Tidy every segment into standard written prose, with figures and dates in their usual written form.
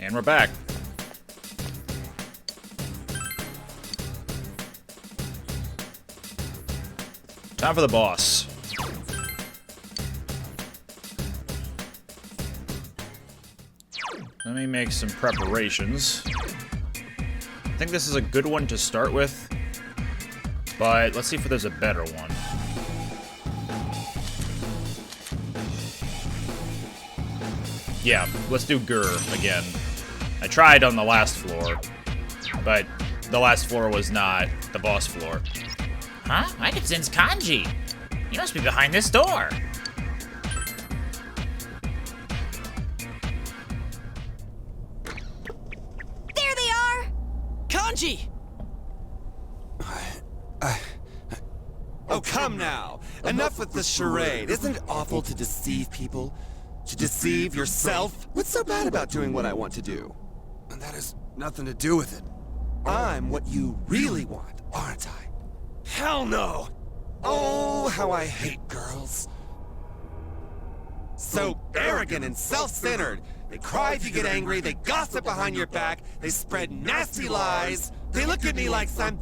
And we're back. Time for the boss. Let me make some preparations. I think this is a good one to start with, but let's see if there's a better one. Yeah, let's do Gur again. I tried on the last floor, but the last floor was not the boss floor. Huh? I can sense Kanji. He must be behind this door. There they are! Kanji! Oh, come now! Enough with the charade. Isn't it awful to deceive people? To deceive yourself? What's so bad about doing what I want to do? And that has nothing to do with it. I'm what you really want, aren't I? Hell no! Oh, how I hate girls. So arrogant and self-centered. They cry if you get angry, they gossip behind your back, they spread nasty lies, they look at me like some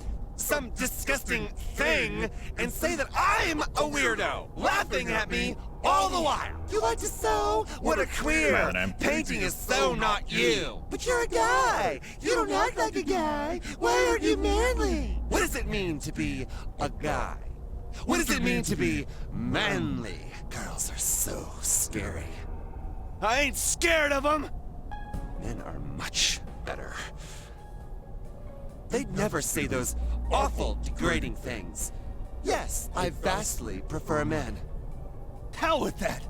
disgusting thing, and say that I'm a weirdo, laughing at me all the while. You like to sew? What a queer! Painting is so not you. But you're a guy. You don't act like a guy. Why aren't you manly? What does it mean to be a guy? What does it mean to be manly? Girls are so scary. I ain't scared of them. Men are much better. They'd never say those awful, degrading things. Yes, I vastly prefer men. Hell with that!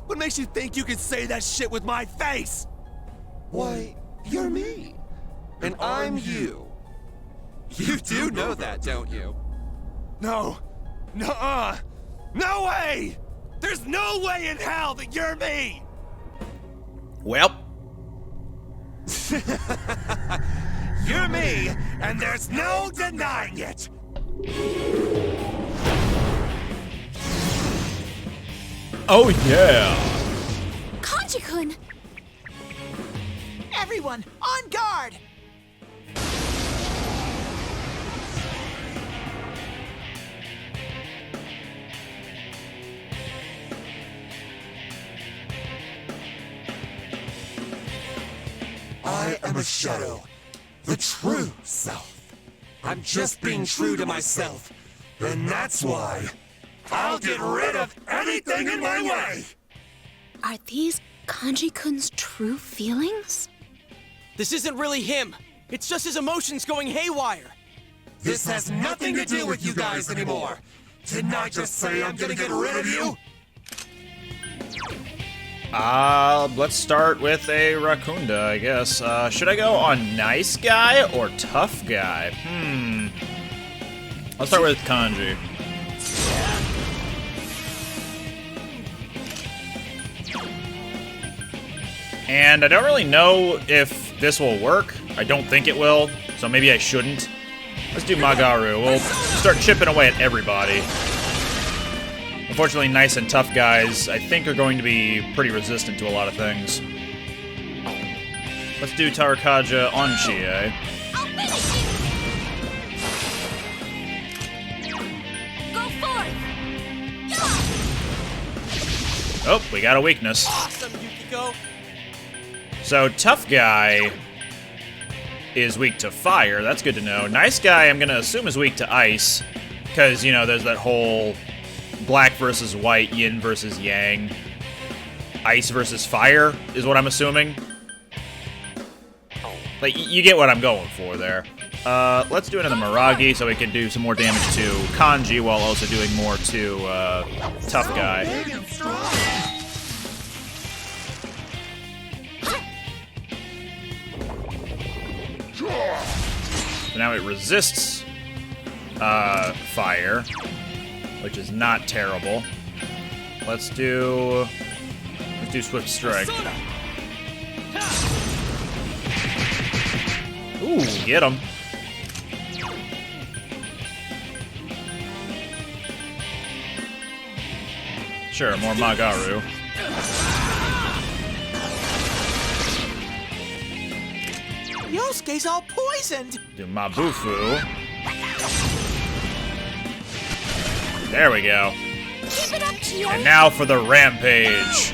What makes you think you can say that shit with my face? Why, you're me. And I'm you. You do know that, don't you? No. Nuh-uh. No way! There's no way in hell that you're me! Well. You're me, and there's no denying it! Oh yeah! Kanji-kun! Everyone, on guard! I am a shadow. The true self. I'm just being true to myself. And that's why I'll get rid of anything in my way! Are these Kanji-kun's true feelings? This isn't really him. It's just his emotions going haywire. This has nothing to do with you guys anymore. Didn't I just say I'm gonna get rid of you? Let's start with a Rakunda, I guess. Should I go on nice guy or tough guy? I'll start with Kanji. And I don't really know if this will work. I don't think it will, so maybe I shouldn't. Let's do Magaru. We'll start chipping away at everybody. Unfortunately, nice and tough guys, I think, are going to be pretty resistant to a lot of things. Let's do Tarakaja on Chie. I'll finish you! Go forth! Yeah! Oh, we got a weakness. Awesome, Yukiko! So, tough guy is weak to fire. That's good to know. Nice guy, I'm going to assume, is weak to ice. Because, you know, there's that whole black versus white, yin versus yang. Ice versus fire is what I'm assuming. Like, you get what I'm going for there. Let's do another Miragi so we can do some more damage to Kanji while also doing more to tough guy. So now it resists fire, which is not terrible. Let's do Swift Strike. Ooh, get him. Sure, more Magaru. Yosuke's all poisoned! Do Mabufu. There we go. Keep it up, Chio. And now for the rampage.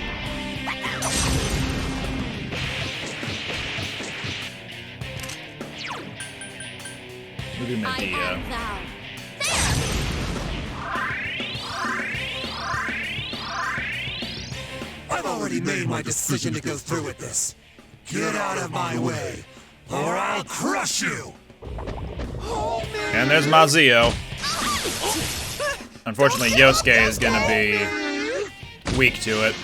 Maybe I Medea. am thou. I've already made my decision to go through with this. Get out of my way, or I'll crush you! And there's Mazio. Unfortunately, Yosuke is gonna be weak to it.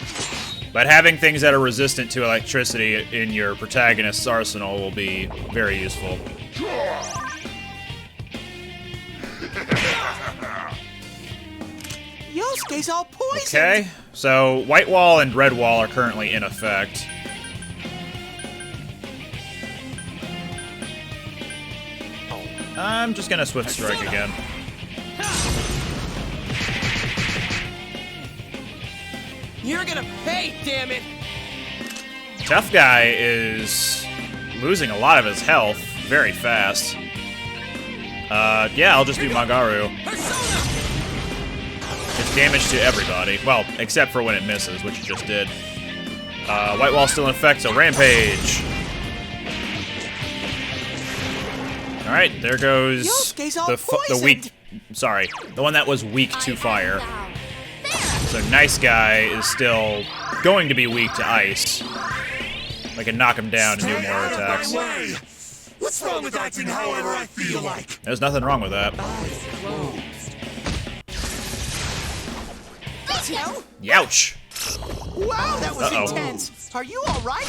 But having things that are resistant to electricity in your protagonist's arsenal will be very useful. Yosuke's all poisoned! Okay, so White Wall and Red Wall are currently in effect. I'm just gonna Swift Strike again. You're gonna pay, damn it! Tough Guy is losing a lot of his health very fast. Yeah, I'll just do Magaru. It's damage to everybody. Well, except for when it misses, which it just did. White Wall still in effect, so Rampage. Alright, there goes Yosuke's all the weak... Sorry, the one that was weak to fire. So Nice Guy is still going to be weak to ice. I can knock him down and do more attacks. What's wrong with acting however I feel like? There's nothing wrong with that. Youch! Wow, that was Uh-oh. intense! Are you alright?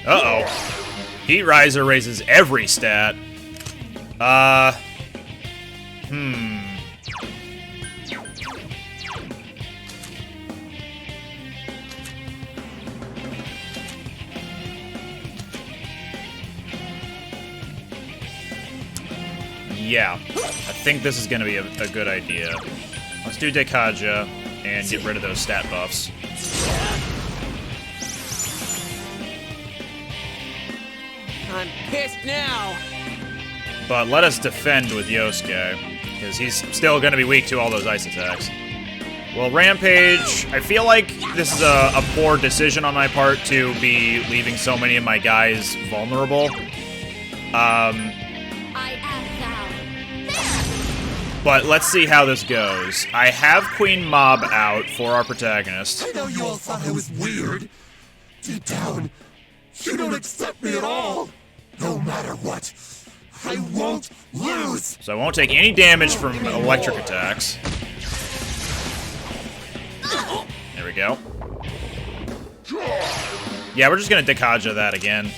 Uh-oh. Heat Riser raises every stat. Yeah, I think this is gonna be a good idea. Let's do Dekaja and get rid of those stat buffs. I'm pissed now! But let us defend with Yosuke, because he's still gonna be weak to all those ice attacks. Well, Rampage, I feel like this is a poor decision on my part to be leaving so many of my guys vulnerable. I am thou. But let's see how this goes. I have Queen Mob out for our protagonist. I know you all thought I was weird. Deep down, you don't accept me at all. No matter what, I won't lose. So I won't take any damage from electric attacks. There we go. Yeah, we're just gonna Dekaja that again.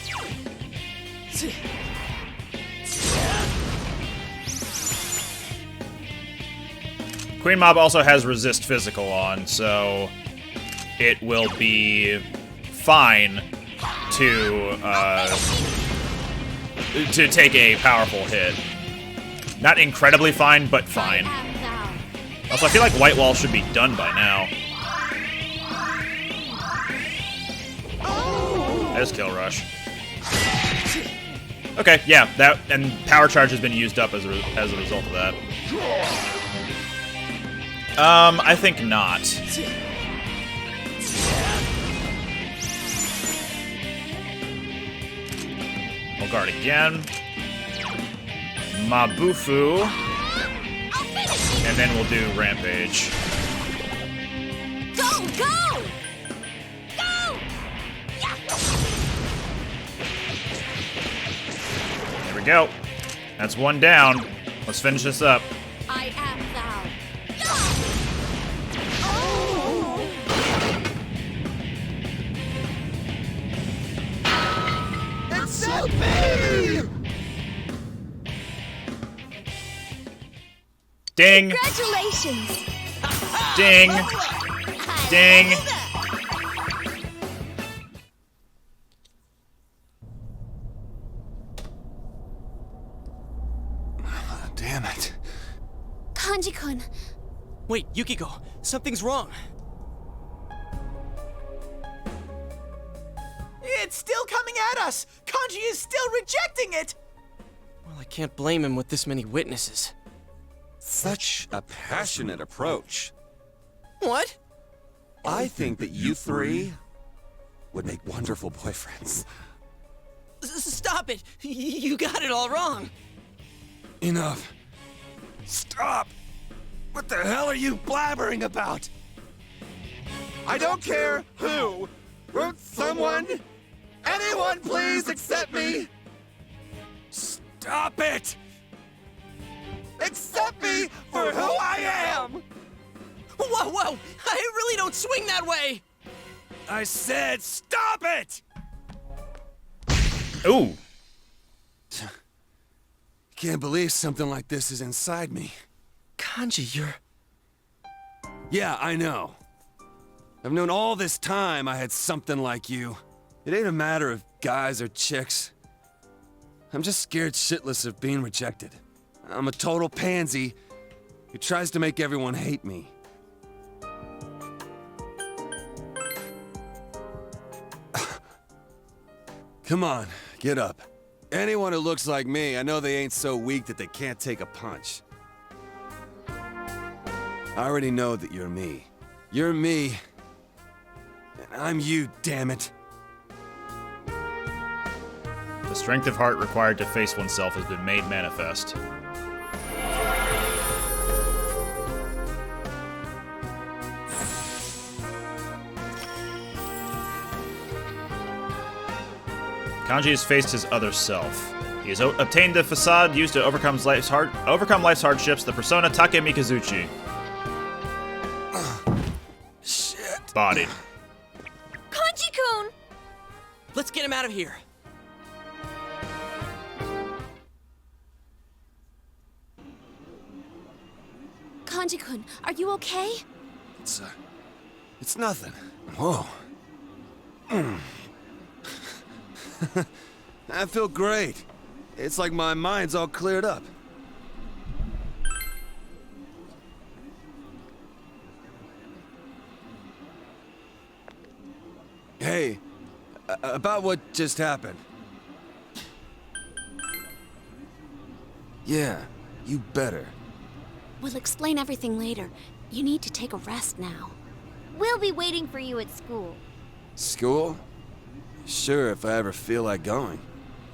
Queen Mob also has Resist Physical on, so it will be fine to take a powerful hit. Not incredibly fine, but fine. I am thou. Also, I feel like White Wall should be done by now. There's Kill Rush. Okay, yeah, that and Power Charge has been used up as a result of that. I think not. We'll guard again. Mabufu. I'll finish you. And then we'll do Rampage. Go, go! Go! Yeah. There we go. That's one down. Let's finish this up. I am thou. It's so me! Ding! Congratulations! Ding! Ding! Damn it. Kanji-kun, Wait, Yukiko, something's wrong. it's still coming at us! Kanji is still rejecting it! Well, I can't blame him with this many witnesses. Such a passionate approach. What? I think that you three would make wonderful boyfriends. Stop it! You got it all wrong! Enough. Stop! What the hell are you blabbering about? I don't care who! Won't someone? Anyone please accept me? Stop it! Accept me for who I am! Whoa! I really don't swing that way! I said stop it! Ooh. Can't believe something like this is inside me. Kanji, you're... Yeah, I know. I've known all this time I had something like you. It ain't a matter of guys or chicks. I'm just scared shitless of being rejected. I'm a total pansy who tries to make everyone hate me. Come on, get up. Anyone who looks like me, I know they ain't so weak that they can't take a punch. I already know that you're me. You're me. And I'm you, damn it. The strength of heart required to face oneself has been made manifest. Kanji has faced his other self. He has obtained the facade used to overcome life's hardships, the persona Take Mikazuchi. Shit. Bodied. Kanji-kun! Let's get him out of here. Kanji-kun, are you okay? It's nothing. Whoa. I feel great. It's like my mind's all cleared up. Hey, about what just happened. Yeah, you better. We'll explain everything later. You need to take a rest now. We'll be waiting for you at school. School? Sure, if I ever feel like going.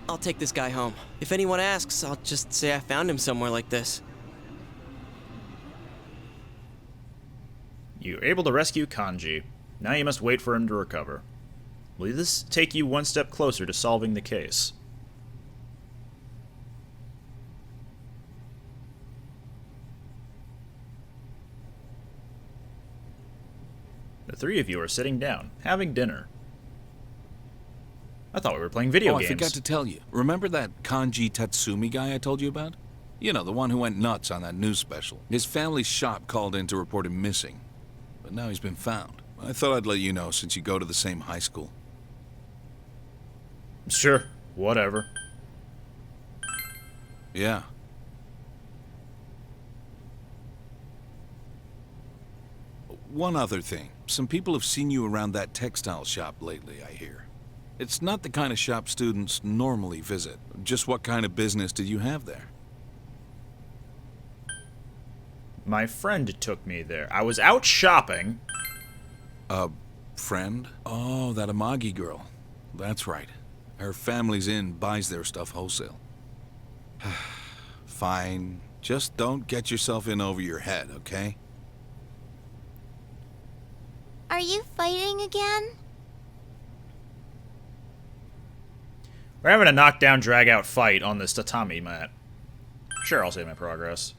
I'll take this guy home. If anyone asks, I'll just say I found him somewhere like this. You're able to rescue Kanji. Now you must wait for him to recover. Will this take you one step closer to solving the case? The three of you are sitting down, having dinner. I thought we were playing video games. I forgot to tell you. Remember that Kanji Tatsumi guy I told you about? You know, the one who went nuts on that news special. His family's shop called in to report him missing. But now he's been found. I thought I'd let you know since you go to the same high school. Sure, whatever. Yeah. One other thing. Some people have seen you around that textile shop lately, I hear. It's not the kind of shop students normally visit. Just what kind of business did you have there? My friend took me there. I was out shopping. A friend? Oh, that Amagi girl. That's right. Her family's in buys their stuff wholesale. Fine. Just don't get yourself in over your head, okay? Are you fighting again? We're having a knockdown, drag-out fight on this tatami mat. Sure, I'll save my progress.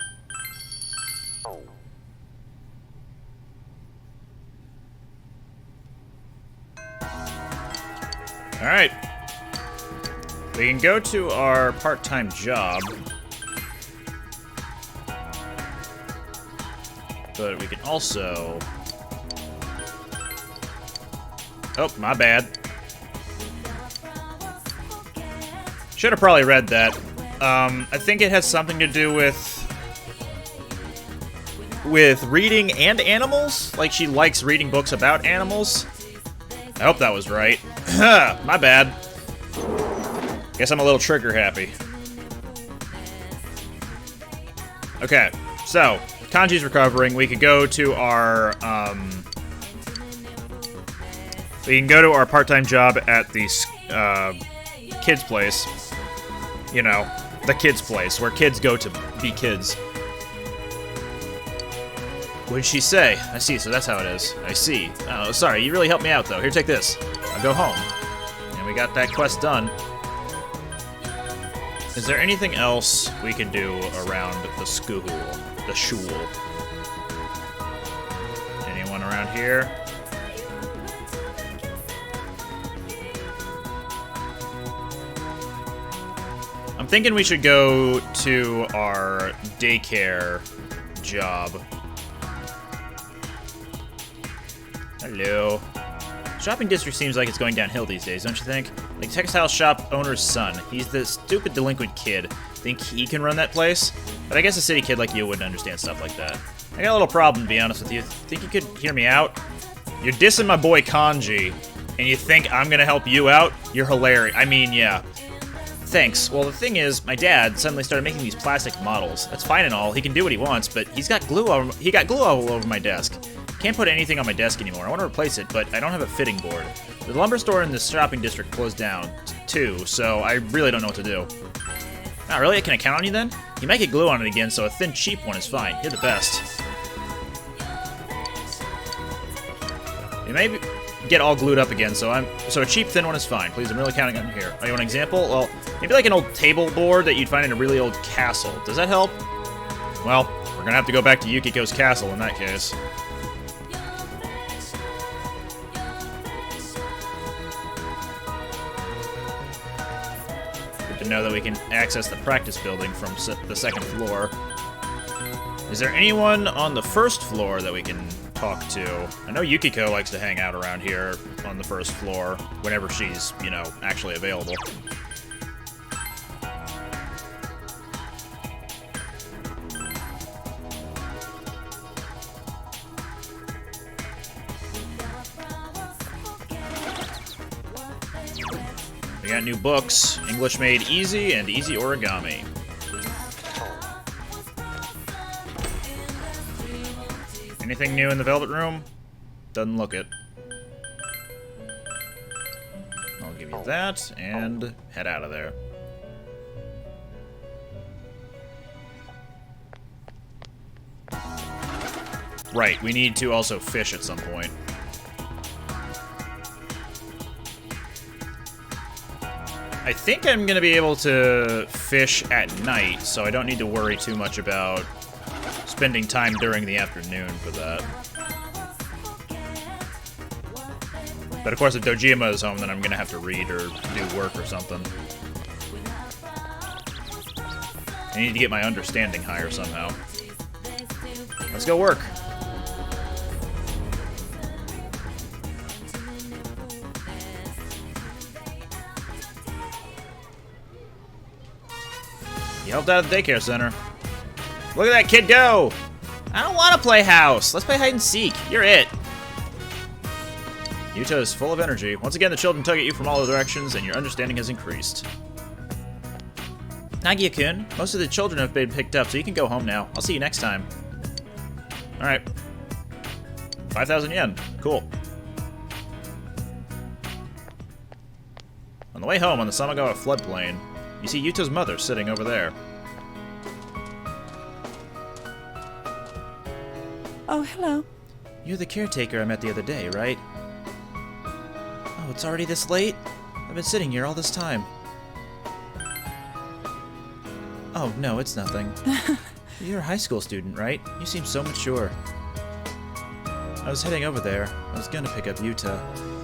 Alright. We can go to our part-time job. But we can also... Oh, my bad. Should have probably read that. I think it has something to do with reading and animals. Like, she likes reading books about animals. I hope that was right. My bad. Guess I'm a little trigger happy. Okay, so Kanji's recovering. We could go to our part-time job at the kids' place. You know, the kids' place where kids go to be kids. What did she say? I see, so that's how it is. I see. Oh, sorry, you really helped me out, though. Here, take this. I'll go home. And we got that quest done. Is there anything else we can do around the school? The shul? Anyone around here? I'm thinking we should go to our daycare job. Hello. Shopping district seems like it's going downhill these days, don't you think? Like textile shop owner's son. He's the stupid delinquent kid. Think he can run that place? But I guess a city kid like you wouldn't understand stuff like that. I got a little problem, to be honest with you. Think you could hear me out? You're dissing my boy Kanji, and you think I'm gonna help you out? You're hilarious. I mean, yeah. Thanks. Well, the thing is, my dad suddenly started making these plastic models. That's fine and all. He can do what he wants, but he got glue all over my desk. Can't put anything on my desk anymore. I want to replace it, but I don't have a fitting board. The lumber store in this shopping district closed down, too, so I really don't know what to do. Not really? Can I count on you, then? You might get glue on it again, so a thin, cheap one is fine. You're the best. You may get all glued up again, so a cheap, thin one is fine. Please, I'm really counting on you here. Oh, you want an example? Well, maybe like an old table board that you'd find in a really old castle. Does that help? Well, we're gonna have to go back to Yukiko's castle in that case. To know that we can access the practice building from the second floor. Is there anyone on the first floor that we can talk to? I know Yukiko likes to hang out around here on the first floor whenever she's, you know, actually available. We got new books, English Made Easy and Easy Origami. Anything new in the Velvet Room? Doesn't look it. I'll give you that, and head out of there. Right, we need to also fish at some point. I think I'm going to be able to fish at night, so I don't need to worry too much about spending time during the afternoon for that. But of course, if Dojima is home, then I'm going to have to read or do work or something. I need to get my understanding higher somehow. Let's go work. You helped out at the daycare center. Look at that kid go! I don't want to play house. Let's play hide and seek. You're it. Yuta is full of energy. Once again, the children tug at you from all directions, and your understanding has increased. Nagia-kun, most of the children have been picked up, so you can go home now. I'll see you next time. Alright. 5,000 yen. Cool. On the way home on the Samagawa floodplain, you see Yuta's mother sitting over there. Oh, hello. You're the caretaker I met the other day, right? Oh, it's already this late? I've been sitting here all this time. Oh, no, it's nothing. You're a high school student, right? You seem so mature. I was heading over there. I was gonna pick up Yuta,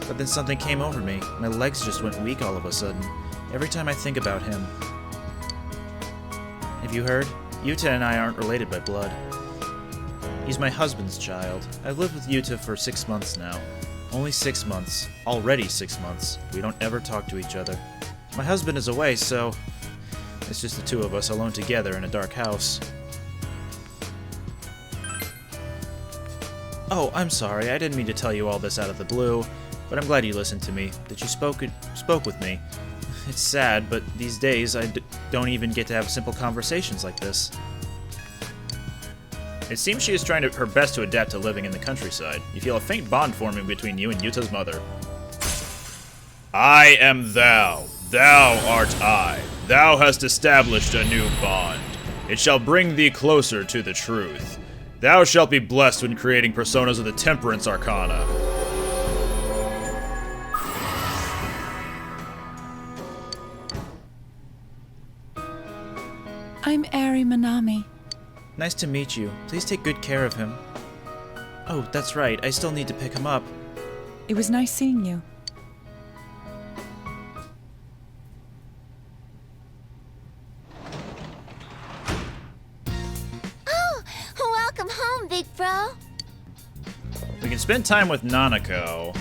but then something came over me. My legs just went weak all of a sudden. Every time I think about him. Have you heard? Yuta and I aren't related by blood. He's my husband's child. I've lived with Yuta for 6 months now. Only 6 months. Already 6 months. We don't ever talk to each other. My husband is away, so it's just the two of us alone together in a dark house. Oh, I'm sorry. I didn't mean to tell you all this out of the blue, but I'm glad you listened to me, that you spoke with me. It's sad, but these days I don't even get to have simple conversations like this. It seems she is trying her best to adapt to living in the countryside. You feel a faint bond forming between you and Yuta's mother. I am thou. Thou art I. Thou hast established a new bond. It shall bring thee closer to the truth. Thou shalt be blessed when creating personas of the Temperance Arcana. I'm Ari Manami. Nice to meet you. Please take good care of him. Oh, that's right. I still need to pick him up. It was nice seeing you. Oh, welcome home, big bro. We can spend time with Nanako,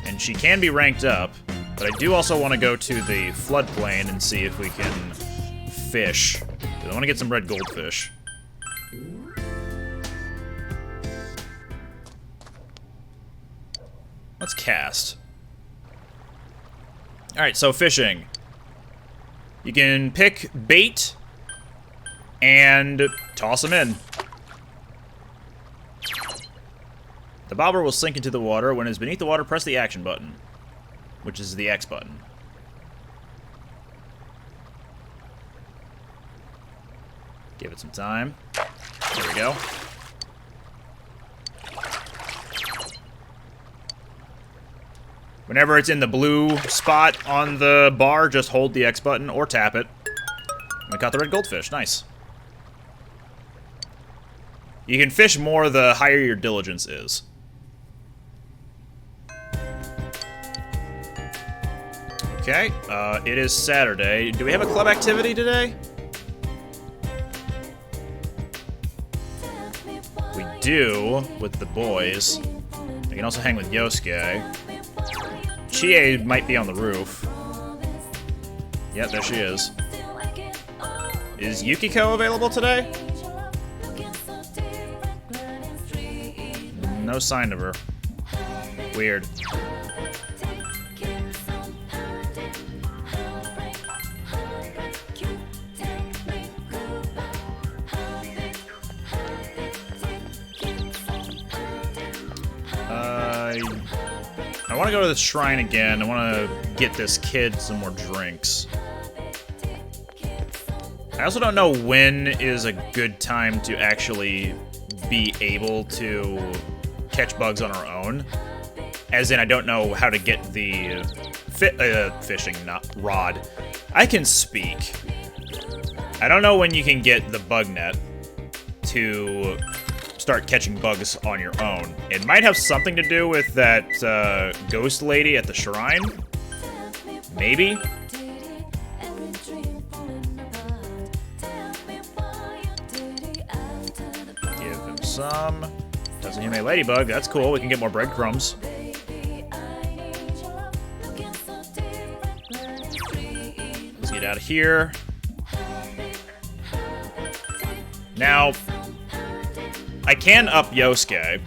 and she can be ranked up, but I do also want to go to the floodplain and see if we can fish. I want to get some red goldfish. Let's cast. Alright, so fishing. You can pick bait and toss them in. The bobber will sink into the water. When it is beneath the water, press the action button, which is the X button. Give it some time. There we go. Whenever it's in the blue spot on the bar, just hold the X button or tap it. We caught the red goldfish. Nice. You can fish more the higher your diligence is. Okay, it is Saturday. Do we have a club activity today? We do, with the boys. I can also hang with Yosuke. Chie might be on the roof. Yep, there she is. Is Yukiko available today? No sign of her. Weird. I want to go to the shrine again. I want to get this kid some more drinks. I also don't know when is a good time to actually be able to catch bugs on our own. As in, I don't know how to get the fishing rod. I can speak. I don't know when you can get the bug net to start catching bugs on your own. It might have something to do with that ghost lady at the shrine. Maybe? Give him some. Doesn't hit a ladybug. That's cool. We can get more breadcrumbs. Let's get out of here. Now, I can up Yosuke,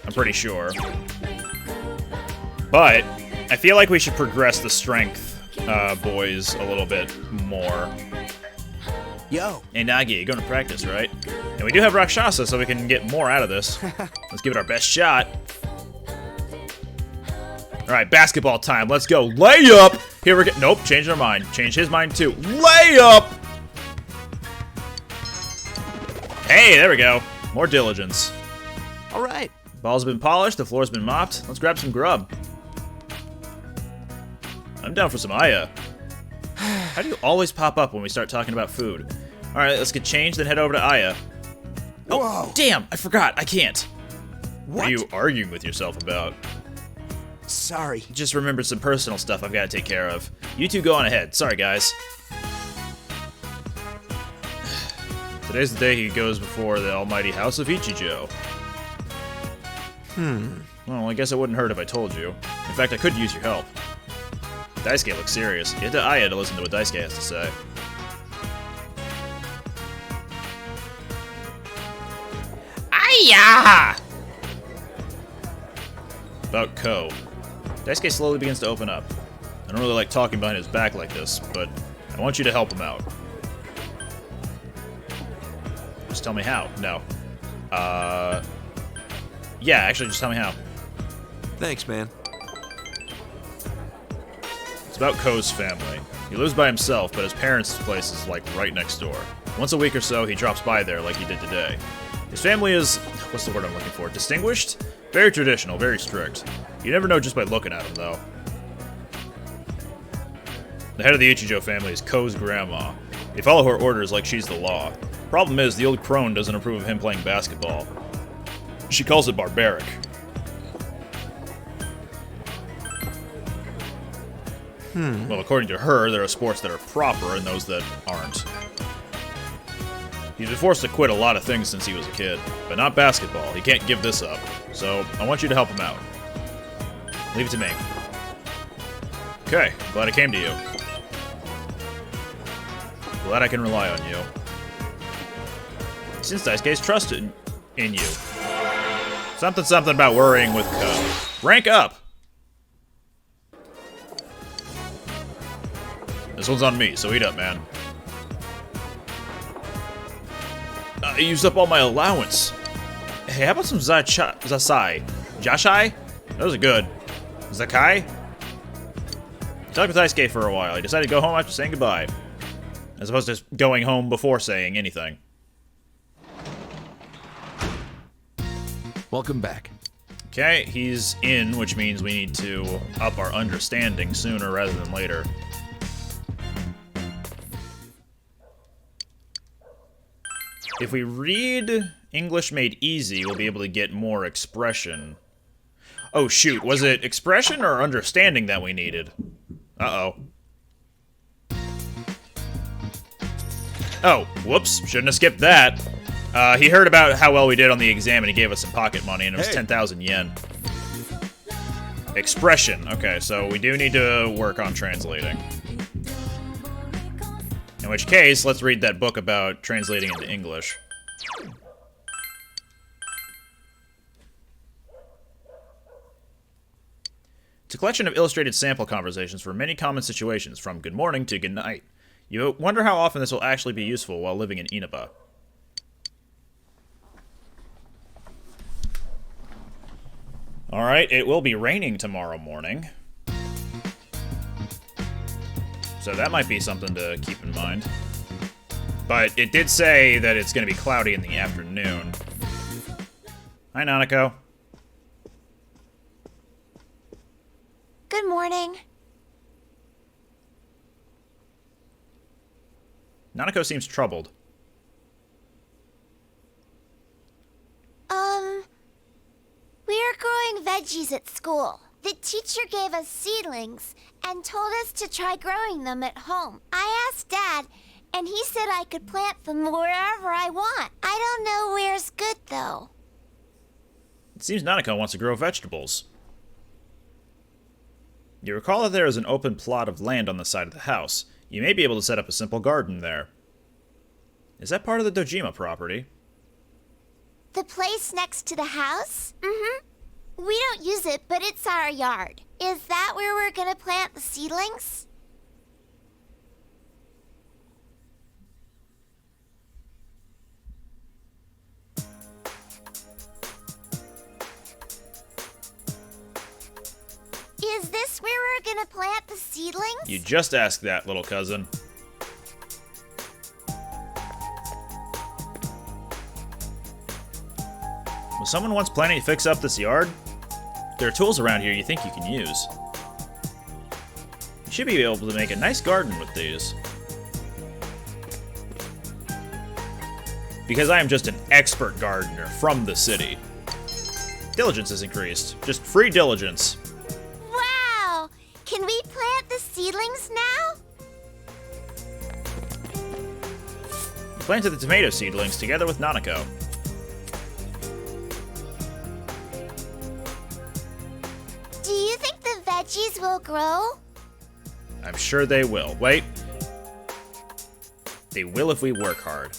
I'm pretty sure. But I feel like we should progress the strength boys a little bit more. Yo. Hey Nagi, you're going to practice, right? And we do have Rakshasa, so we can get more out of this. Let's give it our best shot. Alright, basketball time. Let's go. Layup! Here we go. Nope, changed our mind. Changed his mind too. Layup! Hey, there we go. More diligence. All right. Balls have been polished, the floor's been mopped. Let's grab some grub. I'm down for some Aya. How do you always pop up when we start talking about food? Alright, let's get changed, then head over to Aya. Oh, Whoa. damn! I forgot. I can't. What? are you arguing with yourself about? Sorry. Just remembered some personal stuff I've got to take care of. You two go on ahead. Sorry, guys. Today's the day he goes before the almighty house of Ichijo. Well, I guess it wouldn't hurt if I told you. In fact, I could use your help. Daisuke looks serious. Get to Aya to listen to what Daisuke has to say. Aya! About Ko. Daisuke slowly begins to open up. I don't really like talking behind his back like this, but I want you to help him out. Just tell me how. No. Yeah, actually, just tell me how. Thanks, man. It's about Ko's family. He lives by himself, but his parents' place is like right next door. Once a week or so, he drops by there like he did today. His family is, what's the word I'm looking for? Distinguished? Very traditional, very strict. You never know just by looking at him, though. The head of the Ichijo family is Ko's grandma. They follow her orders like she's the law. Problem is, the old crone doesn't approve of him playing basketball. She calls it barbaric. Well, according to her, there are sports that are proper and those that aren't. He's been forced to quit a lot of things since he was a kid, but not basketball. He can't give this up. So, I want you to help him out. Leave it to me. Okay, glad I came to you. Glad I can rely on you. Since Daisuke's trusted in you. Something about worrying with Ko. Rank up! This one's on me, so eat up, man. I used up all my allowance. Hey, how about some Zasai? Jashai? Those are good. Zakai? I talked with Daisuke for a while. He decided to go home after saying goodbye. As opposed to going home before saying anything. Welcome back. Okay, he's in, which means we need to up our understanding sooner rather than later. If we read English Made Easy, we'll be able to get more expression. Oh shoot, was it expression or understanding that we needed? Uh-oh. Oh, whoops, shouldn't have skipped that. He heard about how well we did on the exam and he gave us some pocket money, and it was 10,000 yen. Expression. Okay, so we do need to work on translating. In which case, let's read that book about translating into English. It's a collection of illustrated sample conversations for many common situations, from good morning to good night. You wonder how often this will actually be useful while living in Inaba. Alright, it will be raining tomorrow morning. So that might be something to keep in mind. But it did say that it's going to be cloudy in the afternoon. Hi, Nanako. Good morning. Nanako seems troubled. We're growing veggies at school. The teacher gave us seedlings and told us to try growing them at home. I asked Dad, and he said I could plant them wherever I want. I don't know where's good, though. It seems Nanako wants to grow vegetables. You recall that there is an open plot of land on the side of the house. You may be able to set up a simple garden there. Is that part of the Dojima property? The place next to the house? Mm-hmm. We don't use it, but it's our yard. Is that where we're gonna plant the seedlings? Is this where we're gonna plant the seedlings? You just asked that, little cousin. Was someone once planning to fix up this yard? There are tools around here you think you can use. You should be able to make a nice garden with these. Because I am just an expert gardener from the city. Diligence has increased. Just free diligence. Wow! Can we plant the seedlings now? You planted the tomato seedlings together with Nanako. Do you think the veggies will grow? I'm sure they will. Wait. They will if we work hard.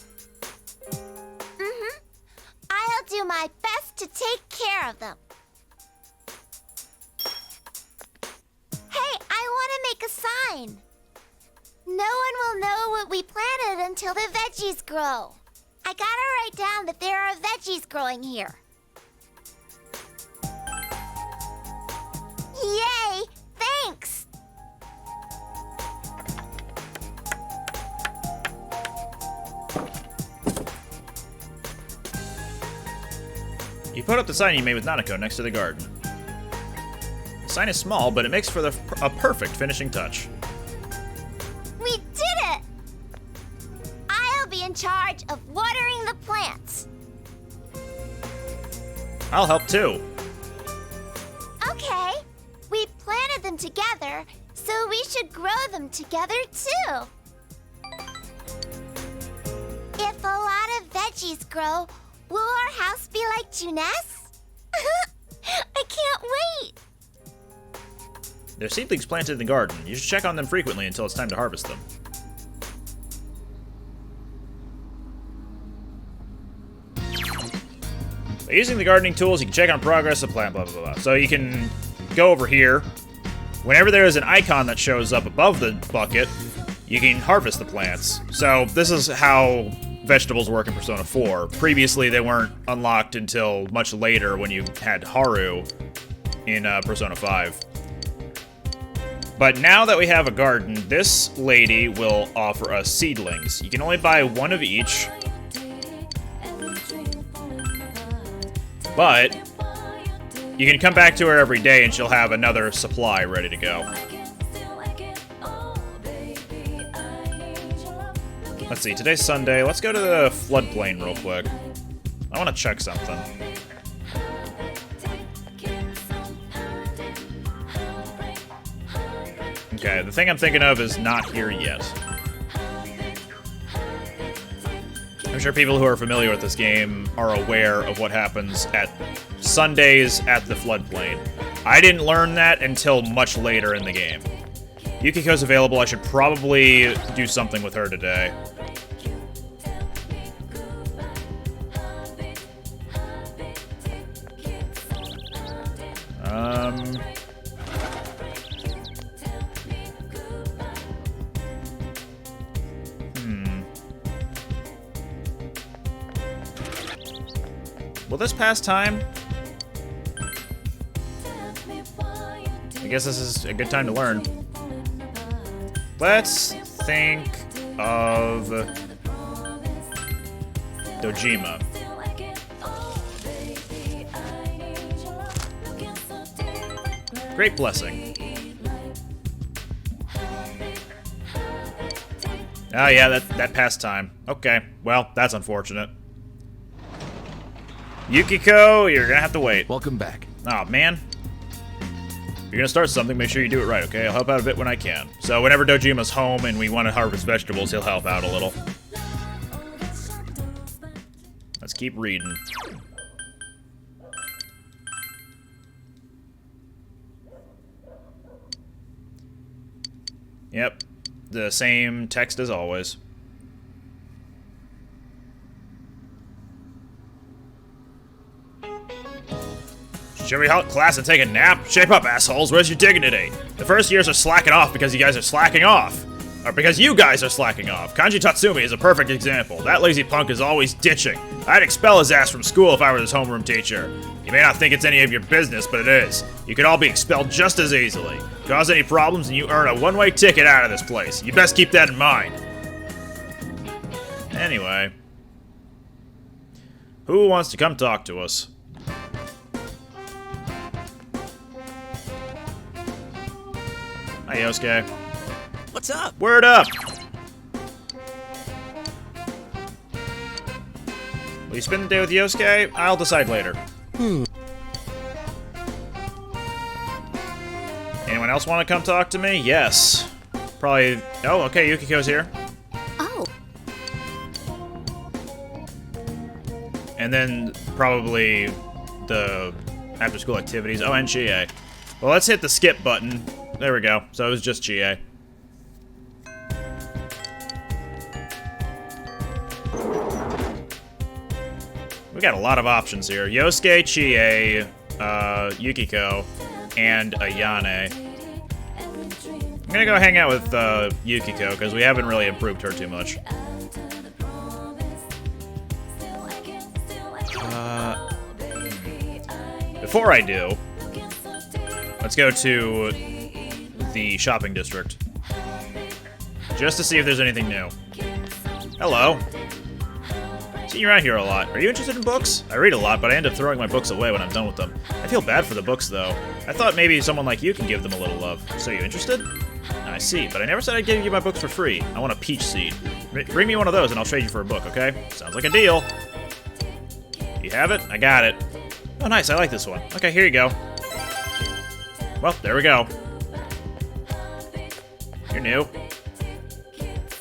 Mm-hmm. I'll do my best to take care of them. what we planted until the veggies grow. I gotta write down that there are veggies growing here. Yay! Thanks! You put up the sign you made with Nanako next to the garden. The sign is small, but it makes for a perfect finishing touch. We did it! I'll be in charge of watering the plants. I'll help too. Okay. We planted them together, so we should grow them together too. If a lot of veggies grow, will our house be like Juness? I can't wait! There are seedlings planted in the garden. You should check on them frequently until it's time to harvest them. By using the gardening tools, you can check on progress of plant, blah, blah, blah. So you can go over here. Whenever there is an icon that shows up above the bucket, you can harvest the plants. So this is how vegetables work in Persona 4. Previously, they weren't unlocked until much later when you had Haru in Persona 5. But now that we have a garden, this lady will offer us seedlings. You can only buy one of each. But you can come back to her every day and she'll have another supply ready to go. Let's see, today's Sunday. Let's go to the floodplain real quick. I want to check something. Okay, the thing I'm thinking of is not here yet. I'm sure people who are familiar with this game are aware of what happens at Sundays at the floodplain. I didn't learn that until much later in the game. Yukiko's available. I should probably do something with her today. Will this pass time? I guess this is a good time to learn. Let's think of Dojima. Great blessing. Oh yeah, that passed time. Okay, well, that's unfortunate. Yukiko, you're gonna have to wait. Welcome back. Aw, man. If you're gonna start something, make sure you do it right, okay? I'll help out a bit when I can. So whenever Dojima's home and we want to harvest vegetables, he'll help out a little. Let's keep reading. Yep, the same text as always. Should we halt class and take a nap? Shape up, assholes. Where's your dignity? The first years are slacking off because you guys are slacking off. Or because you guys are slacking off. Kanji Tatsumi is a perfect example. That lazy punk is always ditching. I'd expel his ass from school if I were his homeroom teacher. You may not think it's any of your business, but it is. You could all be expelled just as easily. Cause any problems and you earn a one-way ticket out of this place. You best keep that in mind. Anyway. Who wants to come talk to us? Hi, Yosuke. What's up? Word up! Will you spend the day with Yosuke? I'll decide later. Anyone else want to come talk to me? Yes. Probably... Oh, okay, Yukiko's here. Oh. And then probably the after-school activities. Oh, and Chie. Well, let's hit the skip button. There we go. So it was just Chie. We got a lot of options here. Yosuke, Chie, Yukiko, and Ayane. I'm gonna go hang out with Yukiko, because we haven't really improved her too much. Before I do, let's go to the shopping district. Just to see if there's anything new. Hello. See you around here a lot. Are you interested in books? I read a lot, but I end up throwing my books away when I'm done with them. I feel bad for the books, though. I thought maybe someone like you can give them a little love. So you interested? I see, but I never said I'd give you my books for free. I want a peach seed. Bring me one of those and I'll trade you for a book, okay? Sounds like a deal. You have it? I got it. Oh, nice. I like this one. Okay, here you go. Well, there we go. You're new.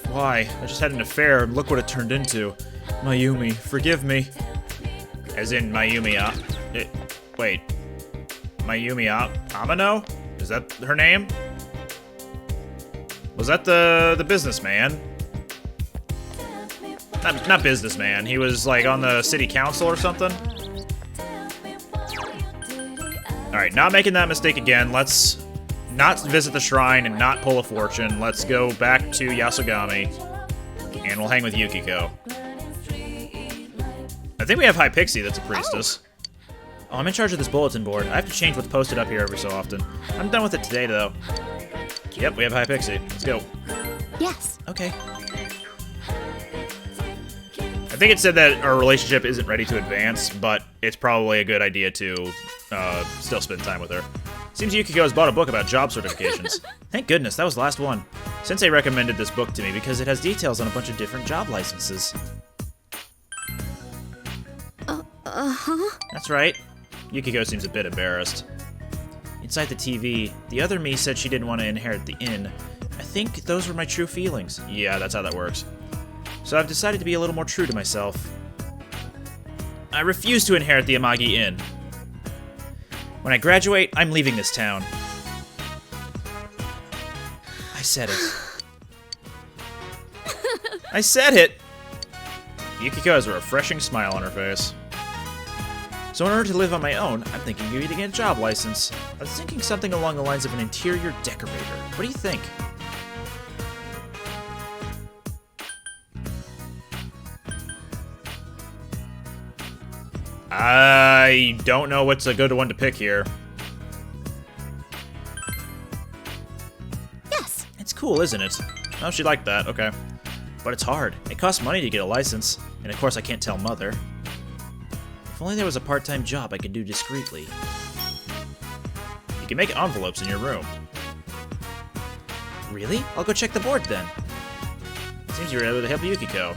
Why? I just had an affair and look what it turned into. Mayumi, forgive me. As in Mayumi, wait. Mayumi Amano? Is that her name? Was that the businessman? Not businessman. He was like on the city council or something. Alright, not making that mistake again. Let's not visit the shrine and not pull a fortune. Let's go back to Yasogami. And we'll hang with Yukiko. I think we have Hypixie that's a priestess. Oh, I'm in charge of this bulletin board. I have to change what's posted up here every so often. I'm done with it today, though. Yep, we have Hypixie. Let's go. Yes. Okay. I think it said that our relationship isn't ready to advance, but it's probably a good idea to still spend time with her. Seems Yukiko has bought a book about job certifications. Thank goodness, that was the last one. Sensei recommended this book to me because it has details on a bunch of different job licenses. Uh-huh. That's right. Yukiko seems a bit embarrassed. Inside the TV, the other me said she didn't want to inherit the inn. I think those were my true feelings. Yeah, that's how that works. So I've decided to be a little more true to myself. I refuse to inherit the Amagi Inn. When I graduate, I'm leaving this town. I said it. I said it! Yukiko has a refreshing smile on her face. So in order to live on my own, I'm thinking maybe to get a job license. I was thinking something along the lines of an interior decorator. What do you think? I don't know what's a good one to pick here. Yes. It's cool, isn't it? Oh, she liked that. Okay. But it's hard. It costs money to get a license. And of course I can't tell Mother. If only there was a part-time job I could do discreetly. You can make envelopes in your room. Really? I'll go check the board then. Seems you were able to help Yukiko.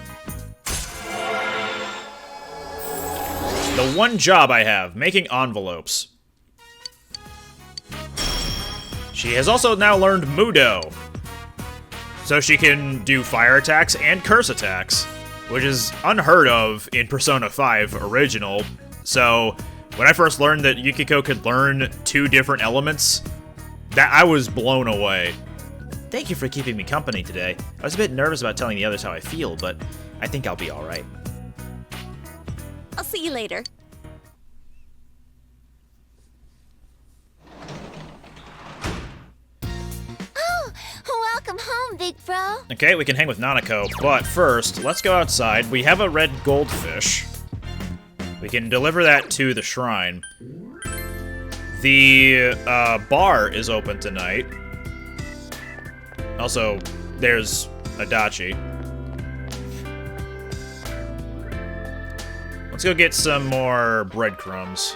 The one job I have, making envelopes. She has also now learned Mudo. So she can do fire attacks and curse attacks, which is unheard of in Persona 5 original. So when I first learned that Yukiko could learn 2 different elements, that I was blown away. Thank you for keeping me company today. I was a bit nervous about telling the others how I feel, but I think I'll be alright. I'll see you later. Oh, welcome home, big bro. Okay, we can hang with Nanako, but first, let's go outside. We have a red goldfish. We can deliver that to the shrine. The bar is open tonight. Also, there's Adachi. Let's go get some more breadcrumbs.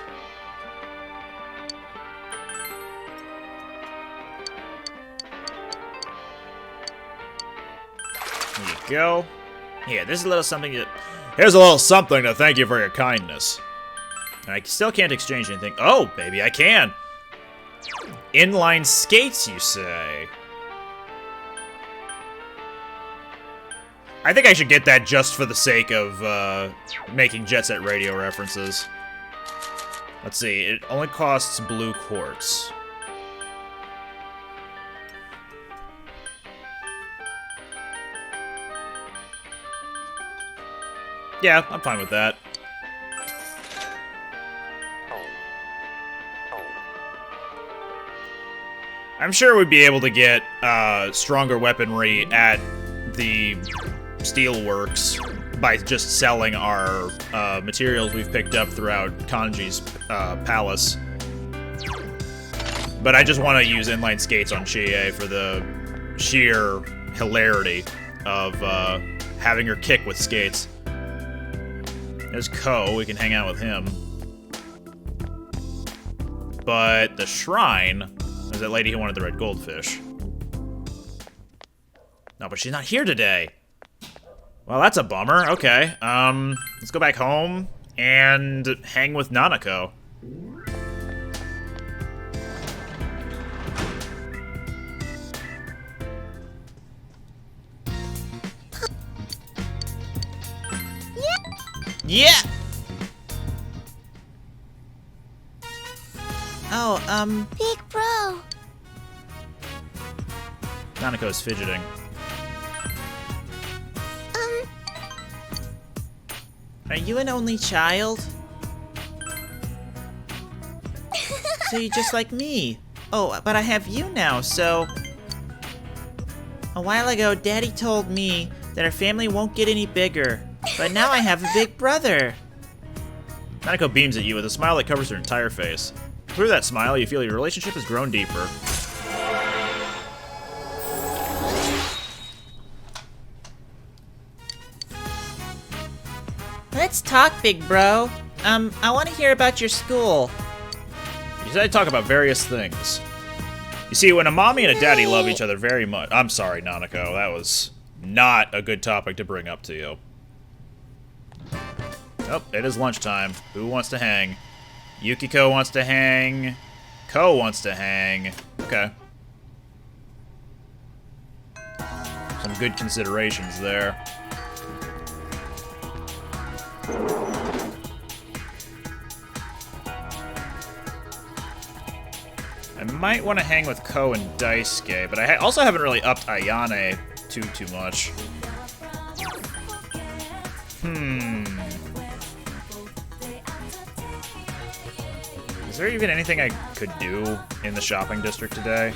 There you go. Here, this is a little something to... Here's a little something to thank you for your kindness. And I still can't exchange anything. Oh, maybe I can. Inline skates, you say? I think I should get that just for the sake of making Jet Set Radio references. Let's see, it only costs blue quartz. Yeah, I'm fine with that. I'm sure we'd be able to get stronger weaponry at the steelworks by just selling our materials we've picked up throughout Kanji's palace. But I just want to use inline skates on Chie for the sheer hilarity of having her kick with skates. There's Ko, we can hang out with him. But the shrine, there's that lady who wanted the red goldfish. No, but she's not here today. Well, that's a bummer. Okay, let's go back home and hang with Nanako. Yeah! Oh, Big bro. Nanako's fidgeting. Are you an only child? So you're just like me. Oh, but I have you now, so... A while ago, Daddy told me that our family won't get any bigger. But now I have a big brother. Nanako beams at you with a smile that covers her entire face. Through that smile, you feel your relationship has grown deeper. Let's talk, big bro. I want to hear about your school. You decided to talk about various things. You see, when a mommy and a daddy love each other very much... I'm sorry, Nanako. That was not a good topic to bring up to you. Oh, it is lunchtime. Who wants to hang? Yukiko wants to hang. Ko wants to hang. Okay. Some good considerations there. I might want to hang with Ko and Daisuke, but I also haven't really upped Ayane too much. Is there even anything I could do in the shopping district today?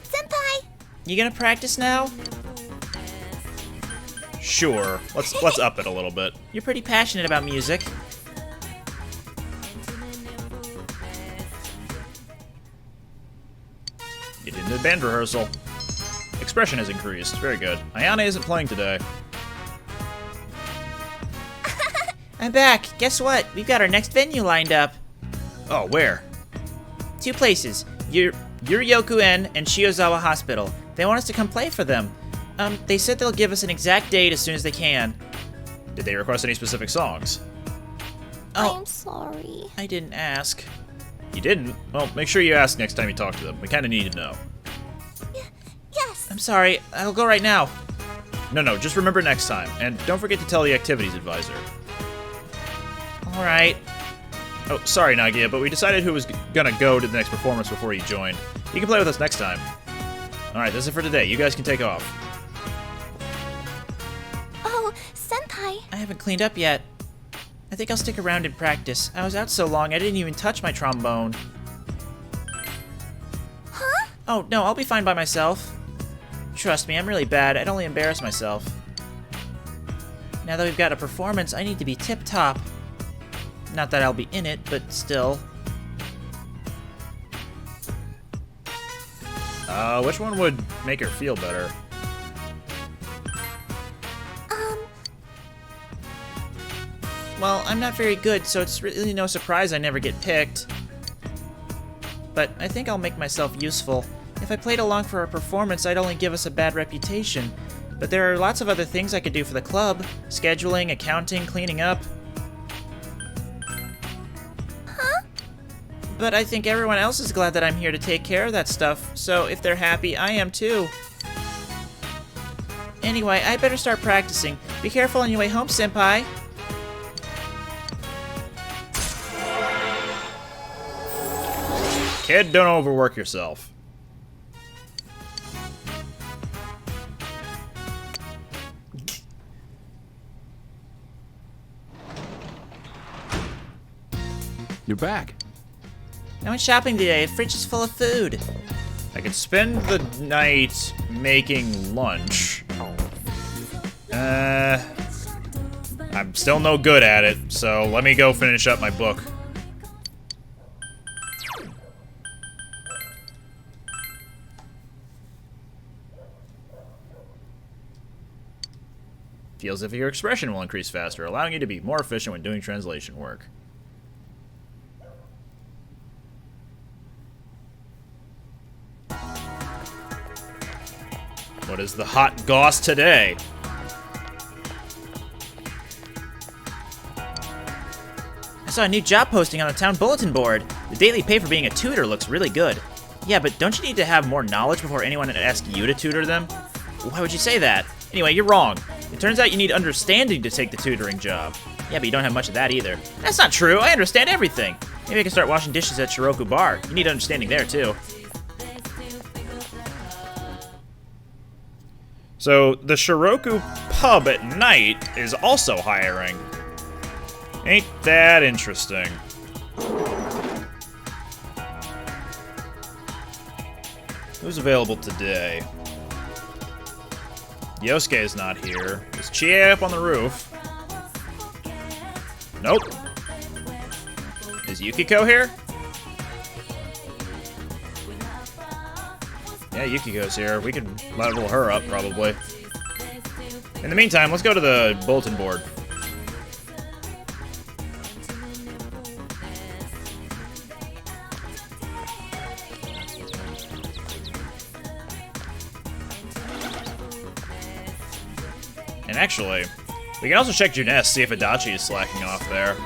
Senpai! You gonna practice now? Sure. Let's up it a little bit. You're pretty passionate about music. Get into band rehearsal. Expression has increased. Very good. Ayane isn't playing today. I'm back. Guess what? We've got our next venue lined up. Oh, where? 2 places. Yuryoku-en and Shiozawa Hospital. They want us to come play for them. They said they'll give us an exact date as soon as they can. Did they request any specific songs? Oh, I'm sorry. I didn't ask. You didn't? Well, make sure you ask next time you talk to them. We kind of need to know. Yes. I'm sorry. I'll go right now. No, just remember next time. And don't forget to tell the activities advisor. Alright. Oh, sorry, Nagia, but we decided who was gonna go to the next performance before you joined. You can play with us next time. Alright, that's it for today. You guys can take off. Oh, Senpai. I haven't cleaned up yet. I think I'll stick around and practice. I was out so long I didn't even touch my trombone. Huh? Oh, no, I'll be fine by myself. Trust me, I'm really bad. I'd only embarrass myself. Now that we've got a performance, I need to be tip-top. Not that I'll be in it, but still. Which one would make her feel better? Well, I'm not very good, so it's really no surprise I never get picked. But I think I'll make myself useful. If I played along for a performance, I'd only give us a bad reputation. But there are lots of other things I could do for the club. Scheduling, accounting, cleaning up. Huh? But I think everyone else is glad that I'm here to take care of that stuff, so if they're happy, I am too. Anyway, I better start practicing. Be careful on your way home, Senpai. Kid, don't overwork yourself. You're back. I went shopping today. The fridge is full of food. I could spend the night making lunch. I'm still no good at it, so let me go finish up my book. Feels as if your expression will increase faster, allowing you to be more efficient when doing translation work. What is the hot goss today? I saw a new job posting on the town bulletin board. The daily pay for being a tutor looks really good. Yeah, but don't you need to have more knowledge before anyone would ask you to tutor them? Why would you say that? Anyway, you're wrong. It turns out you need understanding to take the tutoring job. Yeah, but you don't have much of that either. That's not true. I understand everything. Maybe I can start washing dishes at Shiroku Bar. You need understanding there, too. So, the Shiroku pub at night is also hiring. Ain't that interesting. Who's available today? Yosuke's not here. Is Chie up on the roof? Nope. Is Yukiko here? Yeah, Yukiko's here. We could level her up, probably. In the meantime, let's go to the bulletin board. And actually, we can also check Junes, see if Adachi is slacking off there.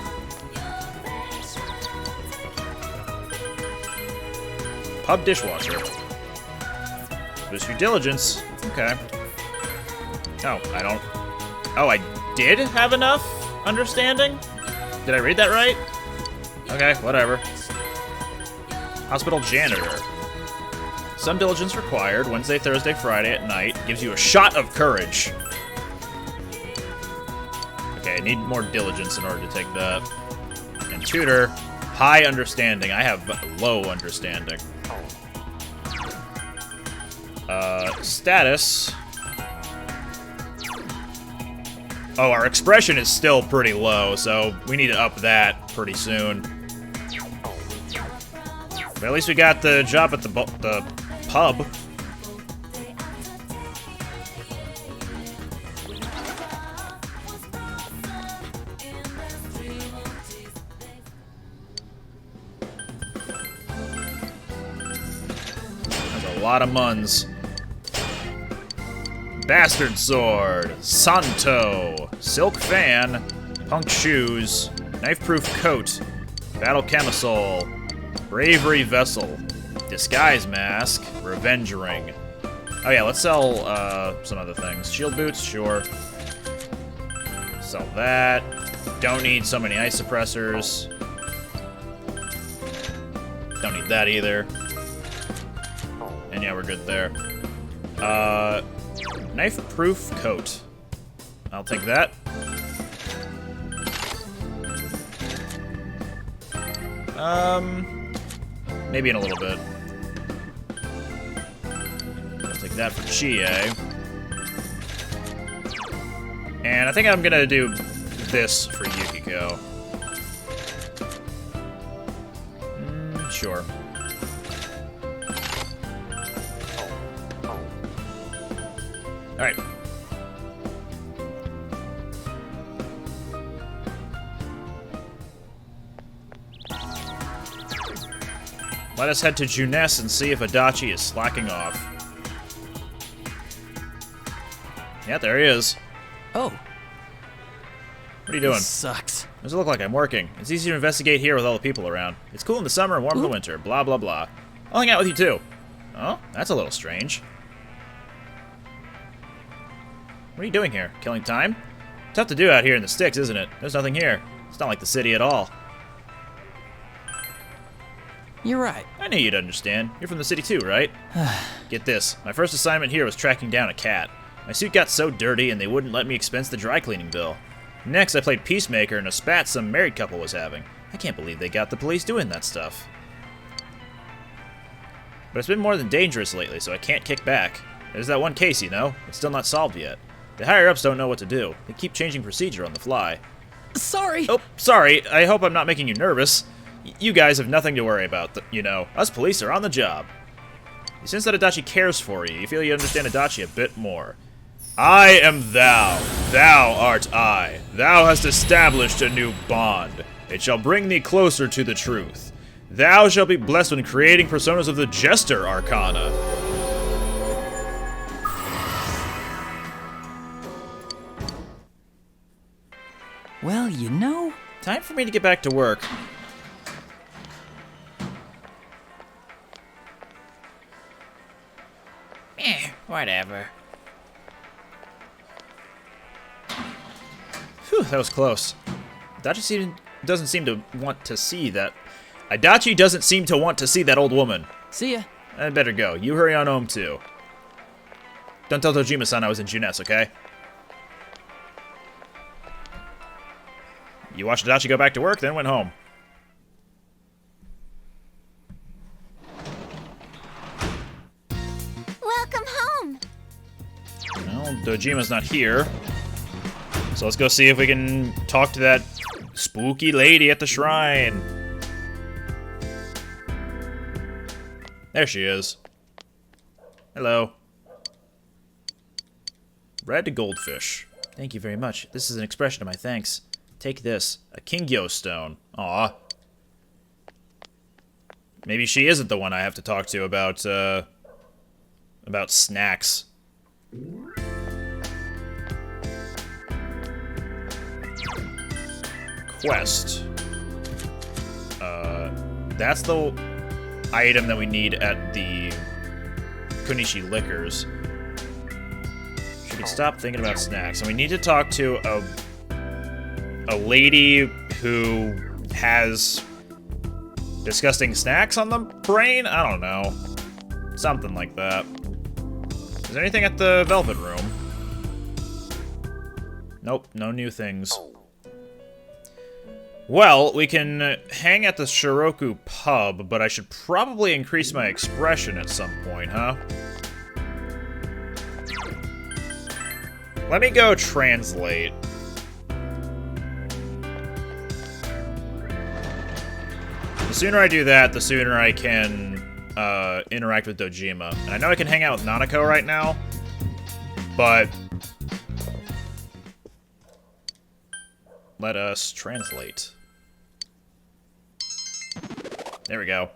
Pub dishwasher. Boost your diligence. Okay. Oh, I don't... Oh, I did have enough understanding? Did I read that right? Okay, whatever. Hospital janitor. Some diligence required. Wednesday, Thursday, Friday at night. Gives you a shot of courage. Okay, I need more diligence in order to take that. And tutor, high understanding. I have low understanding. Status. Oh, our expression is still pretty low, so we need to up that pretty soon. But at least we got the job at the pub. That's a lot of muns. Bastard Sword, Santo, Silk Fan, Punk Shoes, Knife-Proof Coat, Battle Camisole, Bravery Vessel, Disguise Mask, Revenge Ring. Oh yeah, let's sell some other things. Shield Boots, sure. Sell that. Don't need so many ice suppressors. Don't need that either. And yeah, we're good there. Knife-proof coat. I'll take that. Maybe in a little bit. I'll take that for Chie. And I think I'm gonna do this for Yukiko. Sure. Alright. Let us head to Junes and see if Adachi is slacking off. Yeah, there he is. Oh. What are you doing? This sucks. Does it look like I'm working? It's easy to investigate here with all the people around. It's cool in the summer and warm in the winter. Blah, blah, blah. I'll hang out with you, too. Oh, that's a little strange. What are you doing here? Killing time? Tough to do out here in the sticks, isn't it? There's nothing here. It's not like the city at all. You're right. I knew you'd understand. You're from the city too, right? Get this. My first assignment here was tracking down a cat. My suit got so dirty and they wouldn't let me expense the dry cleaning bill. Next, I played Peacemaker in a spat some married couple was having. I can't believe they got the police doing that stuff. But it's been more than dangerous lately, so I can't kick back. There's that one case, you know? It's still not solved yet. The higher-ups don't know what to do. They keep changing procedure on the fly. Sorry. Oh, sorry. I hope I'm not making you nervous. You guys have nothing to worry about, you know. Us police are on the job. You sense that Adachi cares for you. You feel you understand Adachi a bit more. I am thou. Thou art I. Thou hast established a new bond. It shall bring thee closer to the truth. Thou shalt be blessed when creating personas of the Jester Arcana. Well, you know... Time for me to get back to work. Whatever. Whew, that was close. Adachi doesn't seem to want to see that... Adachi doesn't seem to want to see that old woman. See ya. I'd better go. You hurry on home, too. Don't tell Dojima-san I was in Junes, okay? You watched Adachi go back to work, then went home. Welcome home. Well, Dojima's not here. So let's go see if we can talk to that spooky lady at the shrine. There she is. Hello. Red goldfish. Thank you very much. This is an expression of my thanks. Take this. A Kingyo stone. Aw. Maybe she isn't the one I have to talk to about snacks. Quest. That's the item that we need at the Kunishi Liquors. She could stop thinking about snacks. And we need to talk to a lady who has disgusting snacks on the brain? I don't know. Something like that. Is there anything at the Velvet Room? Nope, no new things. Well, we can hang at the Shiroku pub, but I should probably increase my expression at some point, huh? Let me go translate. The sooner I do that, the sooner I can interact with Dojima. And I know I can hang out with Nanako right now, but let us translate. There we go.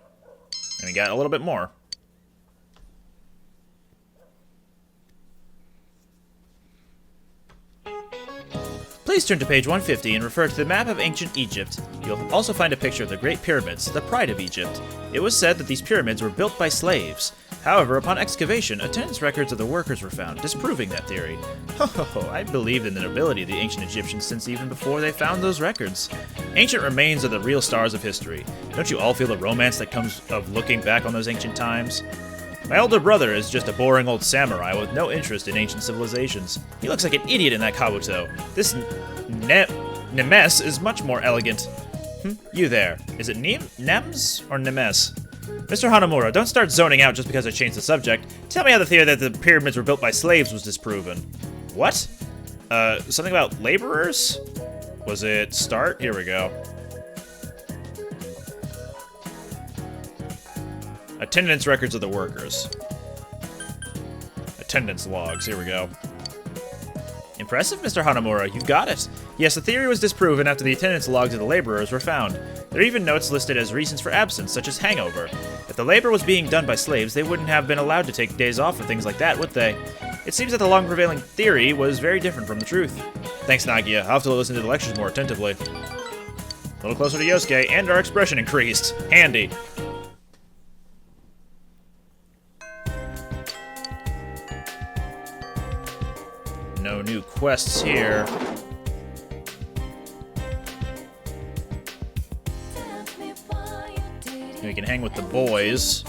And we got a little bit more. Please turn to page 150 and refer to the map of ancient Egypt. You'll also find a picture of the Great Pyramids, the pride of Egypt. It was said that these pyramids were built by slaves. However, upon excavation, attendance records of the workers were found, disproving that theory. I believed in the nobility of the ancient Egyptians since even before they found those records. Ancient remains are the real stars of history. Don't you all feel the romance that comes of looking back on those ancient times? My older brother is just a boring old samurai with no interest in ancient civilizations. He looks like an idiot in that kabuto. This Nemes is much more elegant. You there. Is it Nems or Nemes? Mr. Hanamura, don't start zoning out just because I changed the subject. Tell me how the theory that the pyramids were built by slaves was disproven. What? Something about laborers? Was it start? Here we go. Attendance records of the workers. Attendance logs. Here we go. Impressive, Mr. Hanamura. You got it. Yes, the theory was disproven after the attendance logs of the laborers were found. There are even notes listed as reasons for absence, such as hangover. If the labor was being done by slaves, they wouldn't have been allowed to take days off or things like that, would they? It seems that the long-prevailing theory was very different from the truth. Thanks, Nagia. I'll have to listen to the lectures more attentively. A little closer to Yosuke, and our expression increased. Handy. No new quests here. We can hang with the boys.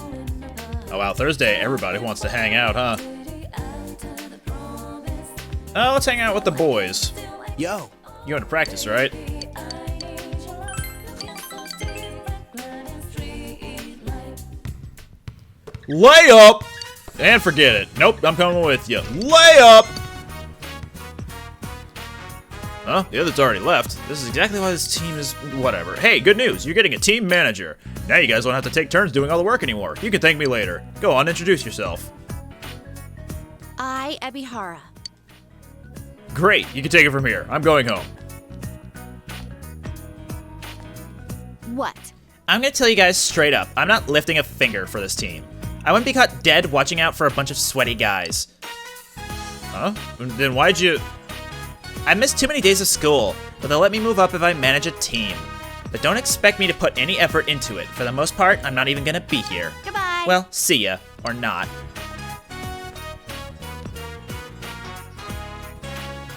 Oh wow, Thursday, everybody wants to hang out, huh? Oh, let's hang out with the boys. Yo. You going to practice, right? Lay up! And forget it. Nope, I'm coming with you. Lay up! Huh? The other's already left. This is exactly why this team is whatever. Hey, good news. You're getting a team manager. Now you guys won't have to take turns doing all the work anymore. You can thank me later. Go on, introduce yourself. I, Ebihara. Great, you can take it from here. I'm going home. What? I'm gonna tell you guys straight up, I'm not lifting a finger for this team. I wouldn't be caught dead watching out for a bunch of sweaty guys. Huh? Then why'd you... I missed too many days of school, but they'll let me move up if I manage a team. But don't expect me to put any effort into it. For the most part, I'm not even gonna be here. Goodbye. Well, see ya. Or not.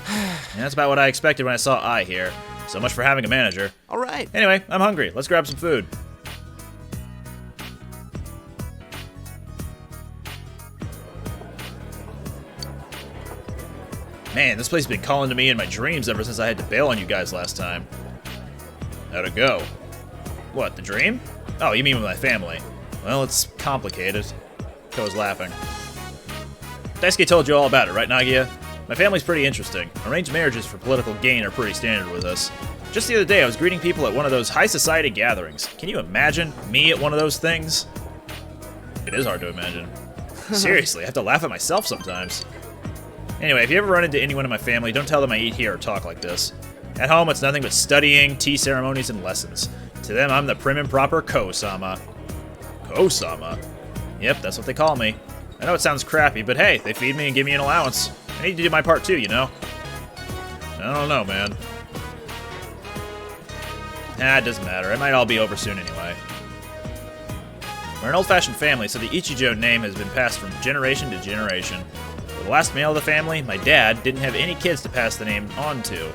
And that's about what I expected when I saw I here. So much for having a manager. All right. Anyway, I'm hungry. Let's grab some food. Man, this place has been calling to me in my dreams ever since I had to bail on you guys last time. How'd it go? What, the dream? Oh, you mean with my family. Well, it's complicated. Ko's laughing. Daisuke told you all about it, right, Nagia? My family's pretty interesting. Arranged marriages for political gain are pretty standard with us. Just the other day, I was greeting people at one of those high society gatherings. Can you imagine me at one of those things? It is hard to imagine. Seriously, I have to laugh at myself sometimes. Anyway, if you ever run into anyone in my family, don't tell them I eat here or talk like this. At home, it's nothing but studying, tea ceremonies, and lessons. To them, I'm the prim and proper Ko-sama. Ko-sama? Yep, that's what they call me. I know it sounds crappy, but hey, they feed me and give me an allowance. I need to do my part too, you know? I don't know, man. It doesn't matter. It might all be over soon anyway. We're an old-fashioned family, so the Ichijo name has been passed from generation to generation. For the last male of the family, my dad didn't have any kids to pass the name on to.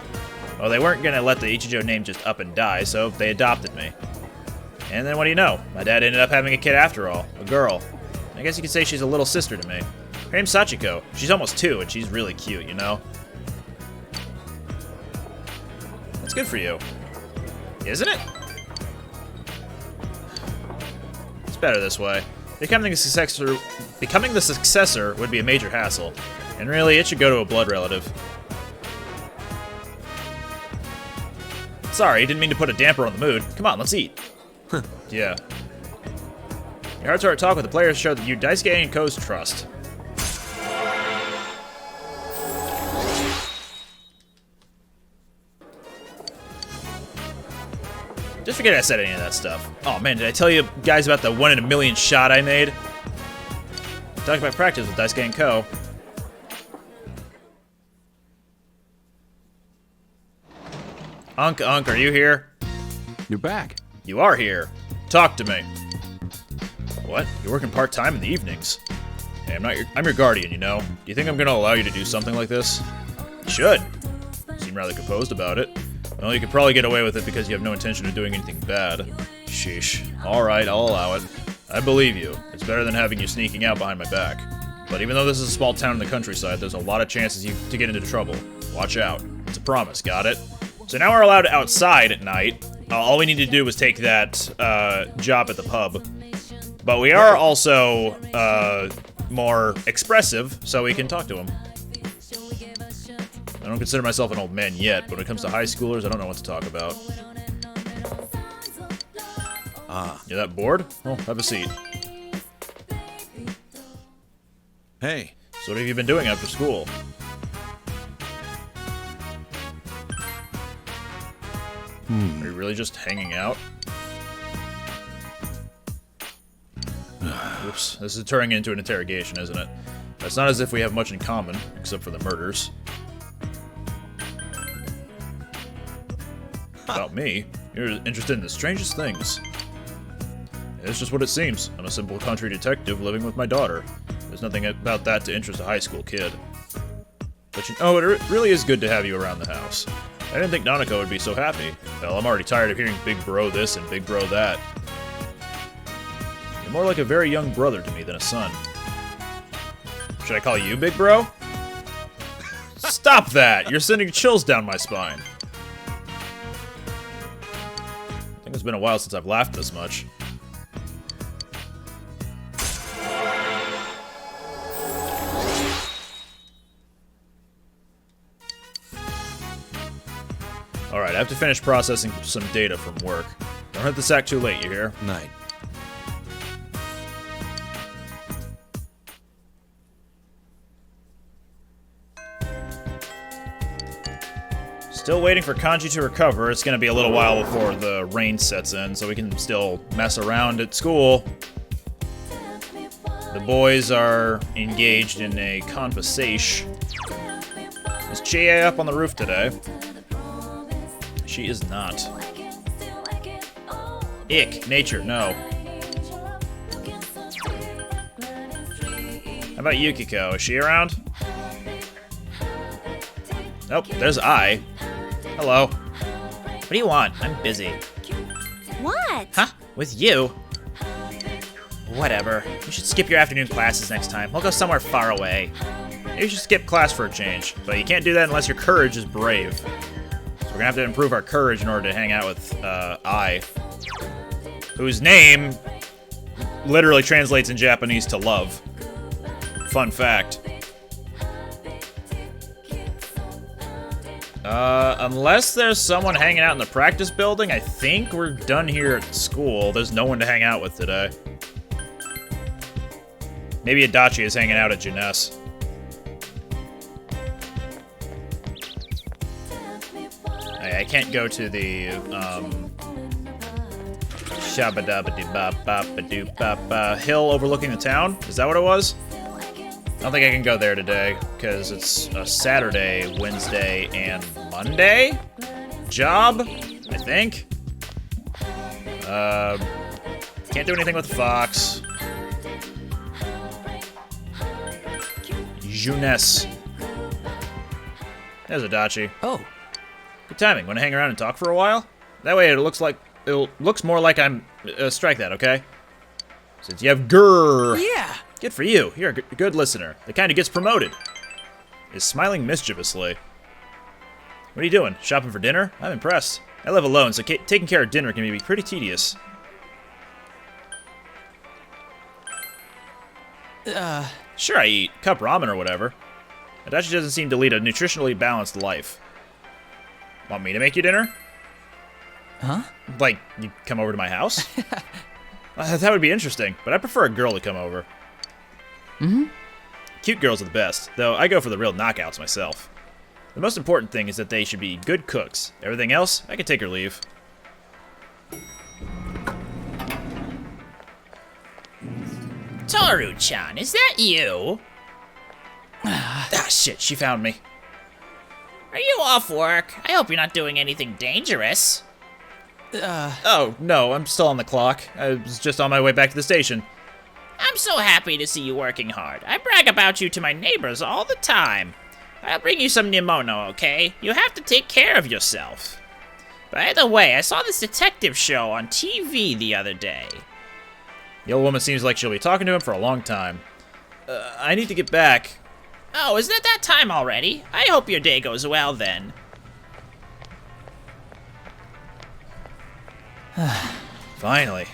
Well, they weren't going to let the Ichijo name just up and die, so they adopted me. And then what do you know? My dad ended up having a kid after all. A girl. I guess you could say she's a little sister to me. Her name's Sachiko. She's almost 2, and she's really cute, you know? That's good for you. Isn't it? It's better this way. Becoming the successor would be a major hassle. And really, it should go to a blood relative. Sorry, didn't mean to put a damper on the mood. Come on, let's eat. Yeah. Your heart-to-heart talk with the players showed that you Daisuke and Ko's trust. Just forget I said any of that stuff. Oh man, did I tell you guys about the 1 in a million shot I made? Talking about practice with Daisuke and Ko. Unc, are you here? You're back. You are here. Talk to me. What? You're working part-time in the evenings? Hey, I'm your guardian, you know. Do you think I'm gonna allow you to do something like this? You should. You seem rather composed about it. Well, you could probably get away with it because you have no intention of doing anything bad. Sheesh. Alright, I'll allow it. I believe you. It's better than having you sneaking out behind my back. But even though this is a small town in the countryside, there's a lot of chances to get into trouble. Watch out. It's a promise, got it? So now we're allowed outside at night. All we need to do is take that job at the pub. But we are also more expressive, so we can talk to him. I don't consider myself an old man yet, but when it comes to high schoolers, I don't know what to talk about. You're that bored? Well, have a seat. Hey. So what have you been doing after school? Are you really just hanging out? Oops, this is turning into an interrogation, isn't it? It's not as if we have much in common, except for the murders. About me? You're interested in the strangest things. It's just what it seems. I'm a simple country detective living with my daughter. There's nothing about that to interest a high school kid. But you know, it really is good to have you around the house. I didn't think Nanako would be so happy. Hell, I'm already tired of hearing big bro this and big bro that. You're more like a very young brother to me than a son. Should I call you big bro? Stop that! You're sending chills down my spine. I think it's been a while since I've laughed this much. have to finish processing some data from work. Don't hit the sack too late, you hear? Night. Still waiting for Kanji to recover. It's gonna be a little while before the rain sets in, so we can still mess around at school. The boys are engaged in a conversation. Is Chie up on the roof today? She is not. Ick. Nature. No. How about Yukiko? Is she around? Nope. There's I. Hello. What do you want? I'm busy. What? Huh? With you? Whatever. You should skip your afternoon classes next time. We'll go somewhere far away. You should skip class for a change, but you can't do that unless your courage is brave. So we're gonna have to improve our courage in order to hang out with I, whose name literally translates in Japanese to love. Fun fact. Unless there's someone hanging out in the practice building, I think we're done here at school. There's no one to hang out with today. Maybe Adachi is hanging out at Jeunesse. I can't go to the, Shabba-dabba-dee-bop-bop-ba-doo-bop-ba hill overlooking the town? Is that what it was? I don't think I can go there today, because it's a Saturday, Wednesday, and Monday job, I think. Can't do anything with Fox. Jeunesse. There's Adachi. Oh. Good timing. Want to hang around and talk for a while? That way it looks more like I'm... strike that, okay? Since you have grrr. Yeah. Good for you. You're a good listener. The kind who gets promoted. Is smiling mischievously. What are you doing? Shopping for dinner? I'm impressed. I live alone, so taking care of dinner can be pretty tedious. Sure I eat. Cup ramen or whatever. Adachi doesn't seem to lead a nutritionally balanced life. Want me to make you dinner? Huh? Like, you come over to my house? That would be interesting, but I prefer a girl to come over. Mm-hmm. Cute girls are the best, though I go for the real knockouts myself. The most important thing is that they should be good cooks. Everything else, I can take or leave. Toru-chan, is that you? Ah, shit, she found me. Are you off work? I hope you're not doing anything dangerous. Oh, no, I'm still on the clock. I was just on my way back to the station. I'm so happy to see you working hard. I brag about you to my neighbors all the time. I'll bring you some Nimono, okay? You have to take care of yourself. By the way, I saw this detective show on TV the other day. The old woman seems like she'll be talking to him for a long time. I need to get back. Oh, is it that time already? I hope your day goes well then. Finally.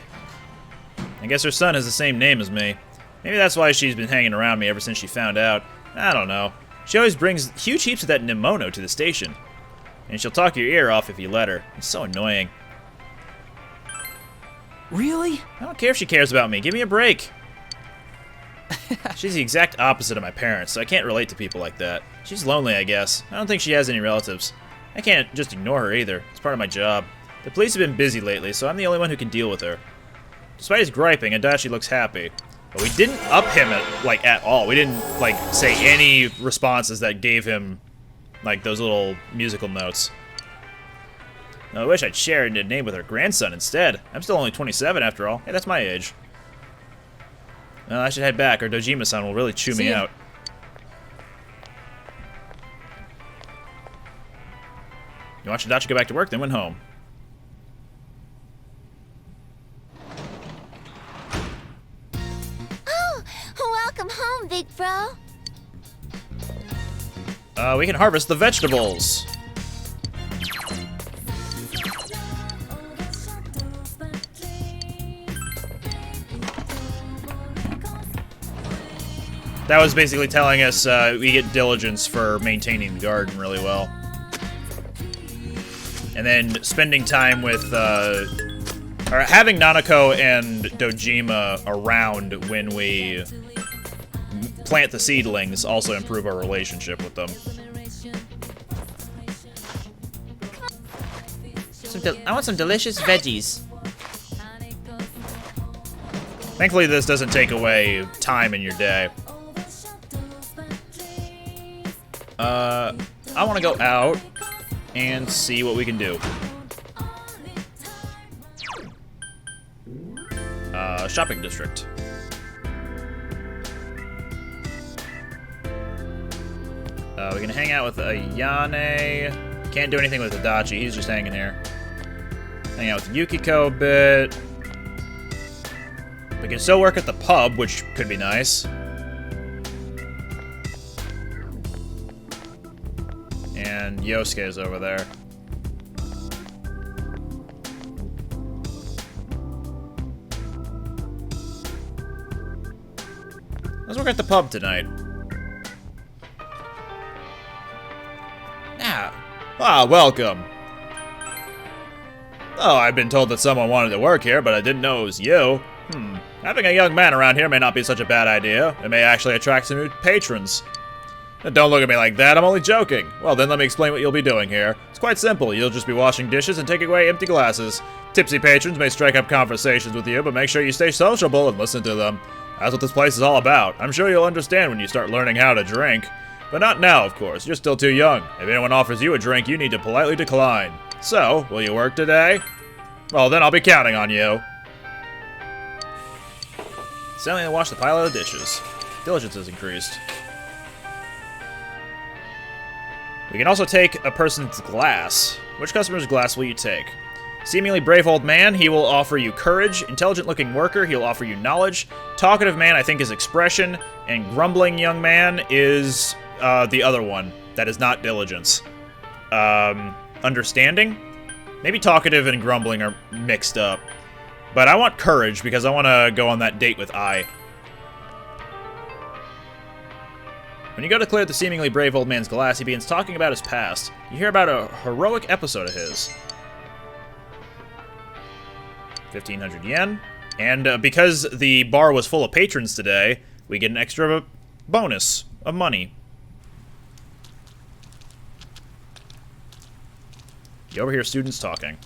I guess her son has the same name as me. Maybe that's why she's been hanging around me ever since she found out. I don't know. She always brings huge heaps of that Nimono to the station. And she'll talk your ear off if you let her. It's so annoying. Really? I don't care if she cares about me. Give me a break. She's the exact opposite of my parents, so I can't relate to people like that. She's lonely, I guess. I don't think she has any relatives. I can't just ignore her either. It's part of my job. The police have been busy lately, so I'm the only one who can deal with her. Despite his griping, Adachi looks happy. But we didn't up him at all. We didn't, say any responses that gave him, those little musical notes. Now, I wish I'd shared a name with her grandson instead. I'm still only 27 after all. Hey, that's my age. Well, I should head back, or Dojima-san will really chew me out. You watched Adachi go back to work, then went home. Oh, welcome home, big bro. We can harvest the vegetables. That was basically telling us we get diligence for maintaining the garden really well. And then spending time with, or having Nanako and Dojima around when we plant the seedlings also improve our relationship with them. I want some delicious veggies. Thankfully, this doesn't take away time in your day. I want to go out and see what we can do. Shopping district. We can hang out with Ayane. Can't do anything with Adachi, he's just hanging here. Hang out with Yukiko a bit. We can still work at the pub, which could be nice. And Yosuke's over there. Let's work at the pub tonight. Welcome. Oh, I've been told that someone wanted to work here, but I didn't know it was you. Having a young man around here may not be such a bad idea. It may actually attract some new patrons. Don't look at me like that, I'm only joking. Well, then let me explain what you'll be doing here. It's quite simple. You'll just be washing dishes and taking away empty glasses. Tipsy patrons may strike up conversations with you, but make sure you stay sociable and listen to them. That's what this place is all about. I'm sure you'll understand when you start learning how to drink. But not now, of course. You're still too young. If anyone offers you a drink, you need to politely decline. So, will you work today? Well, then I'll be counting on you. Suddenly I wash the pile of the dishes. Diligence has increased. We can also take a person's glass. Which customer's glass will you take? Seemingly brave old man, he will offer you courage. Intelligent-looking worker, he'll offer you knowledge. Talkative man, I think, is expression. And grumbling young man is the other one. That is not diligence. Understanding? Maybe talkative and grumbling are mixed up. But I want courage because I want to go on that date with I. When you go to clear the seemingly brave old man's glass, he begins talking about his past. You hear about a heroic episode of his. 1,500 yen. And because the bar was full of patrons today, we get an extra bonus of money. You overhear students talking.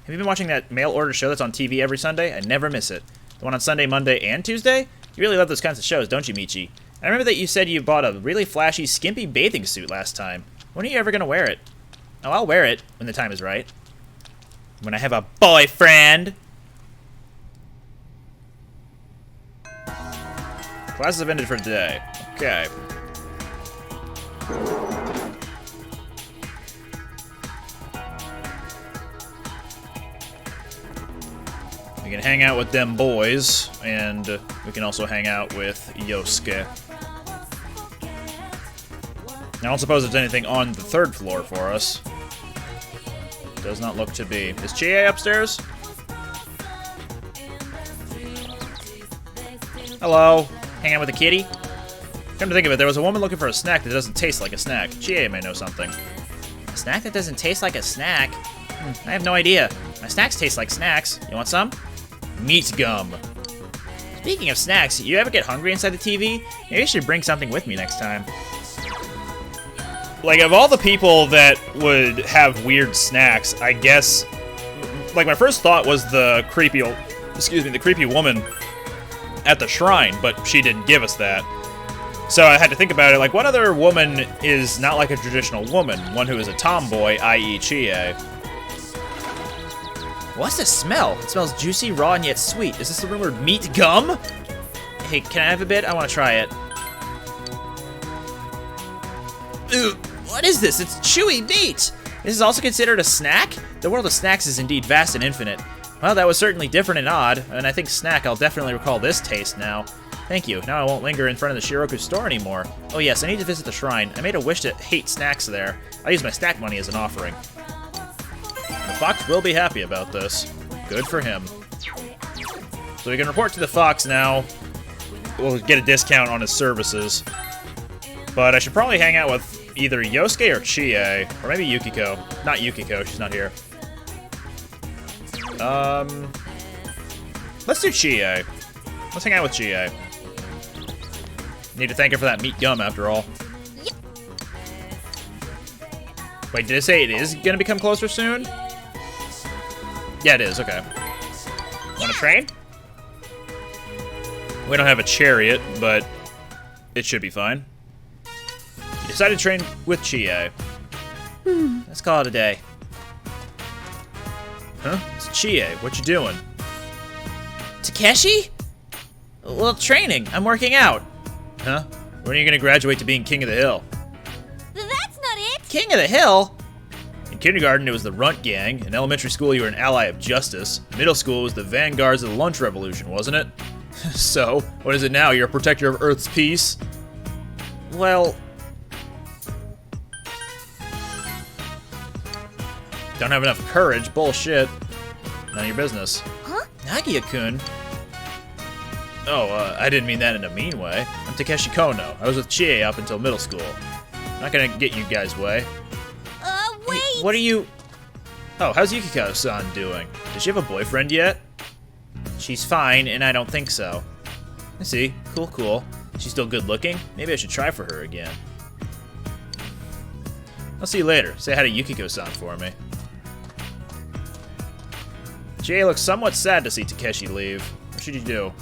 Have you been watching that mail-order show that's on TV every Sunday? I never miss it. The one on Sunday, Monday, and Tuesday? You really love those kinds of shows, don't you, Michi? I remember that you said you bought a really flashy, skimpy bathing suit last time. When are you ever going to wear it? Oh, I'll wear it when the time is right. When I have a boyfriend! Classes have ended for today. Okay. We can hang out with them boys, and we can also hang out with Yosuke. I don't suppose there's anything on the third floor for us. Does not look to be. Is Chie upstairs? Hello. Hang out with a kitty? Come to think of it, there was a woman looking for a snack that doesn't taste like a snack. Chie may know something. A snack that doesn't taste like a snack? I have no idea. My snacks taste like snacks. You want some? Meat gum. Speaking of snacks, you ever get hungry inside the TV? Maybe I should bring something with me next time. Like, of all the people that would have weird snacks, I guess, like, my first thought was the creepy woman at the shrine, but she didn't give us that. So I had to think about it, like, what other woman is not like a traditional woman? One who is a tomboy, i.e. Chie. What's the smell? It smells juicy, raw, and yet sweet. Is this the rumored meat gum? Hey, can I have a bit? I want to try it. Ooh, what is this? It's chewy meat! This is also considered a snack? The world of snacks is indeed vast and infinite. Well, that was certainly different and odd, and I think snack, I'll definitely recall this taste now. Thank you. Now I won't linger in front of the Shiroku store anymore. Oh yes, I need to visit the shrine. I made a wish to hate snacks there. I'll use my snack money as an offering. The fox will be happy about this. Good for him. So we can report to the fox now. We'll get a discount on his services. But I should probably hang out with either Yosuke or Chie, or maybe Yukiko. Not Yukiko, she's not here. Let's do Chie. Let's hang out with Chie. Need to thank her for that meat gum, after all. Wait, did it say it is gonna become closer soon? Yeah, it is, okay. Want to train? We don't have a chariot, but it should be fine. You decided to train with Chie. Let's call it a day. Huh? It's Chie. What you doing? Takeshi? Well, training. I'm working out. Huh? When are you gonna graduate to being King of the Hill? That's not it. King of the Hill? In kindergarten, it was the Runt Gang. In elementary school, you were an ally of justice. Middle school was the vanguards of the lunch revolution, wasn't it? So, what is it now? You're a protector of Earth's peace? Well, Don't have enough courage? Bullshit. None of your business. Huh? Nagia-kun. Oh, I didn't mean that in a mean way. I'm Takeshi Kono. I was with Chie up until middle school. I'm not gonna get you guys' way. Wait. Hey, what are you... Oh, how's Yukiko-san doing? Does she have a boyfriend yet? She's fine, and I don't think so. I see. Cool, cool. She's still good looking? Maybe I should try for her again. I'll see you later. Say hi to Yukiko-san for me. Chie looks somewhat sad to see Takeshi leave. What should you do?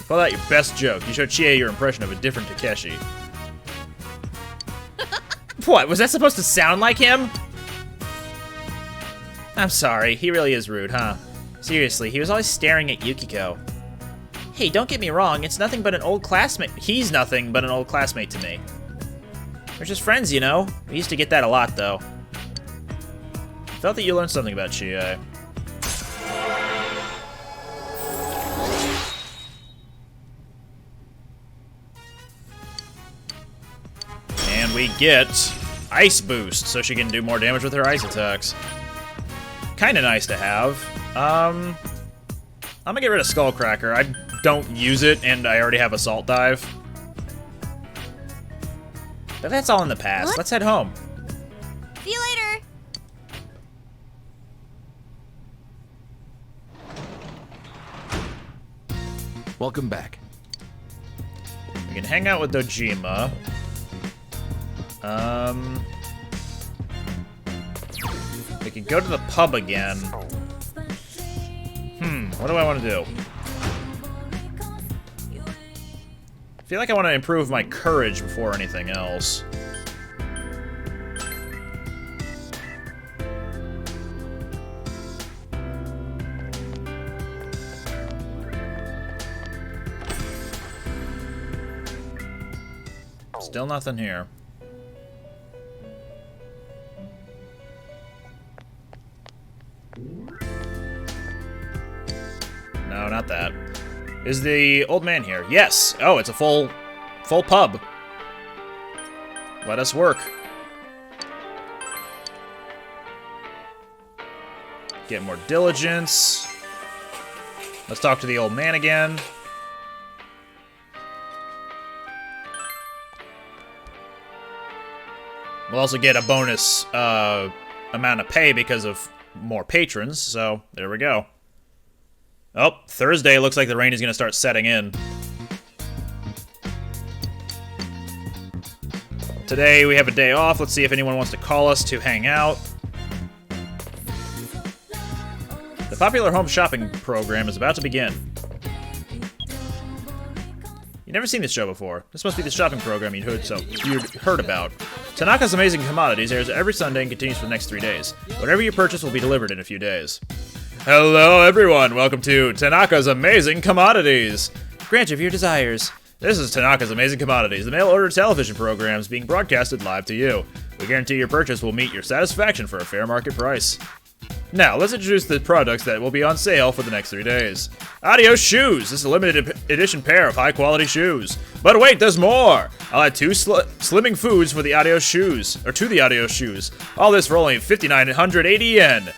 Pull out your best joke. You show Chie your impression of a different Takeshi. What, was that supposed to sound like him? I'm sorry, he really is rude, huh? Seriously, he was always staring at Yukiko. Hey, don't get me wrong, it's nothing but an old classmate. He's nothing but an old classmate to me. We're just friends, you know? We used to get that a lot, though. Felt that you learned something about Chie. And we get Ice Boost, so she can do more damage with her ice attacks. Kinda nice to have. I'm gonna get rid of Skullcracker. I don't use it, and I already have Assault Dive. But that's all in the past. What? Let's head home. See you later. Welcome back. We can hang out with Dojima. We can go to the pub again. What do I want to do? I feel like I want to improve my courage before anything else. Still nothing here. No, not that. Is the old man here? Yes! Oh, it's a full pub. Let us work. Get more diligence. Let's talk to the old man again. We'll also get a bonus amount of pay because of more patrons, so there we go. Oh, Thursday looks like the rain is going to start setting in. Today we have a day off. Let's see if anyone wants to call us to hang out. The popular home shopping program is about to begin. You've never seen this show before. This must be the shopping program you'd heard about. Tanaka's Amazing Commodities airs every Sunday and continues for the next 3 days. Whatever you purchase will be delivered in a few days. Hello, everyone. Welcome to Tanaka's Amazing Commodities. Grant of your desires. This is Tanaka's Amazing Commodities, the mail-order television programs being broadcasted live to you. We guarantee your purchase will meet your satisfaction for a fair market price. Now, let's introduce the products that will be on sale for the next 3 days. Adios Shoes. This is a limited edition pair of high-quality shoes. But wait, there's more! I'll add 2 slimming foods for the Adios Shoes, or to the Adios Shoes. All this for only 5,980 yen.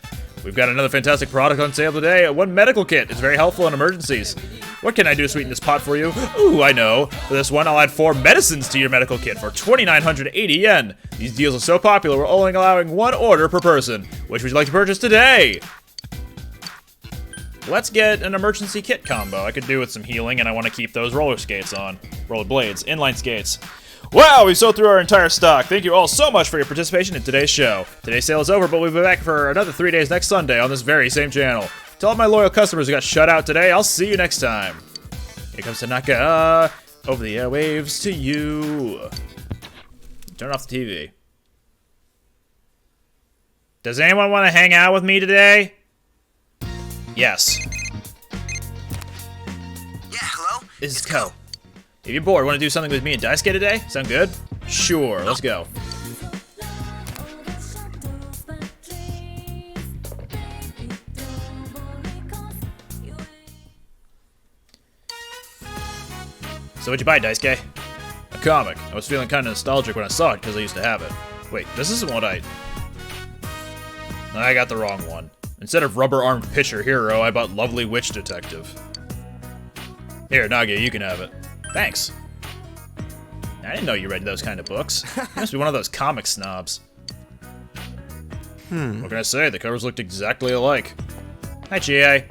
We've got another fantastic product on sale today. One medical kit is very helpful in emergencies. What can I do to sweeten this pot for you? Ooh, I know. For this one, I'll add 4 medicines to your medical kit for 2,980 yen. These deals are so popular, we're only allowing 1 order per person. Which would you like to purchase today? Let's get an emergency kit combo. I could do with some healing, and I want to keep those roller skates on. Roller blades, inline skates. Wow, we sold through our entire stock. Thank you all so much for your participation in today's show. Today's sale is over, but we'll be back for another 3 days next Sunday on this very same channel. To all my loyal customers who got shut out today, I'll see you next time. Here comes Tanaka, over the airwaves to you. Turn off the TV. Does anyone want to hang out with me today? Yes. Yeah, hello? This is Ko. If you're bored, want to do something with me and Daisuke today? Sound good? Sure, let's go. So what'd you buy, Daisuke? A comic. I was feeling kind of nostalgic when I saw it because I used to have it. Wait, this isn't what I got the wrong one. Instead of rubber-armed pitcher hero, I bought lovely witch detective. Here, Nage, you can have it. Thanks. I didn't know you read those kind of books. You must be one of those comic snobs. What can I say? The covers looked exactly alike. Hi, Chie.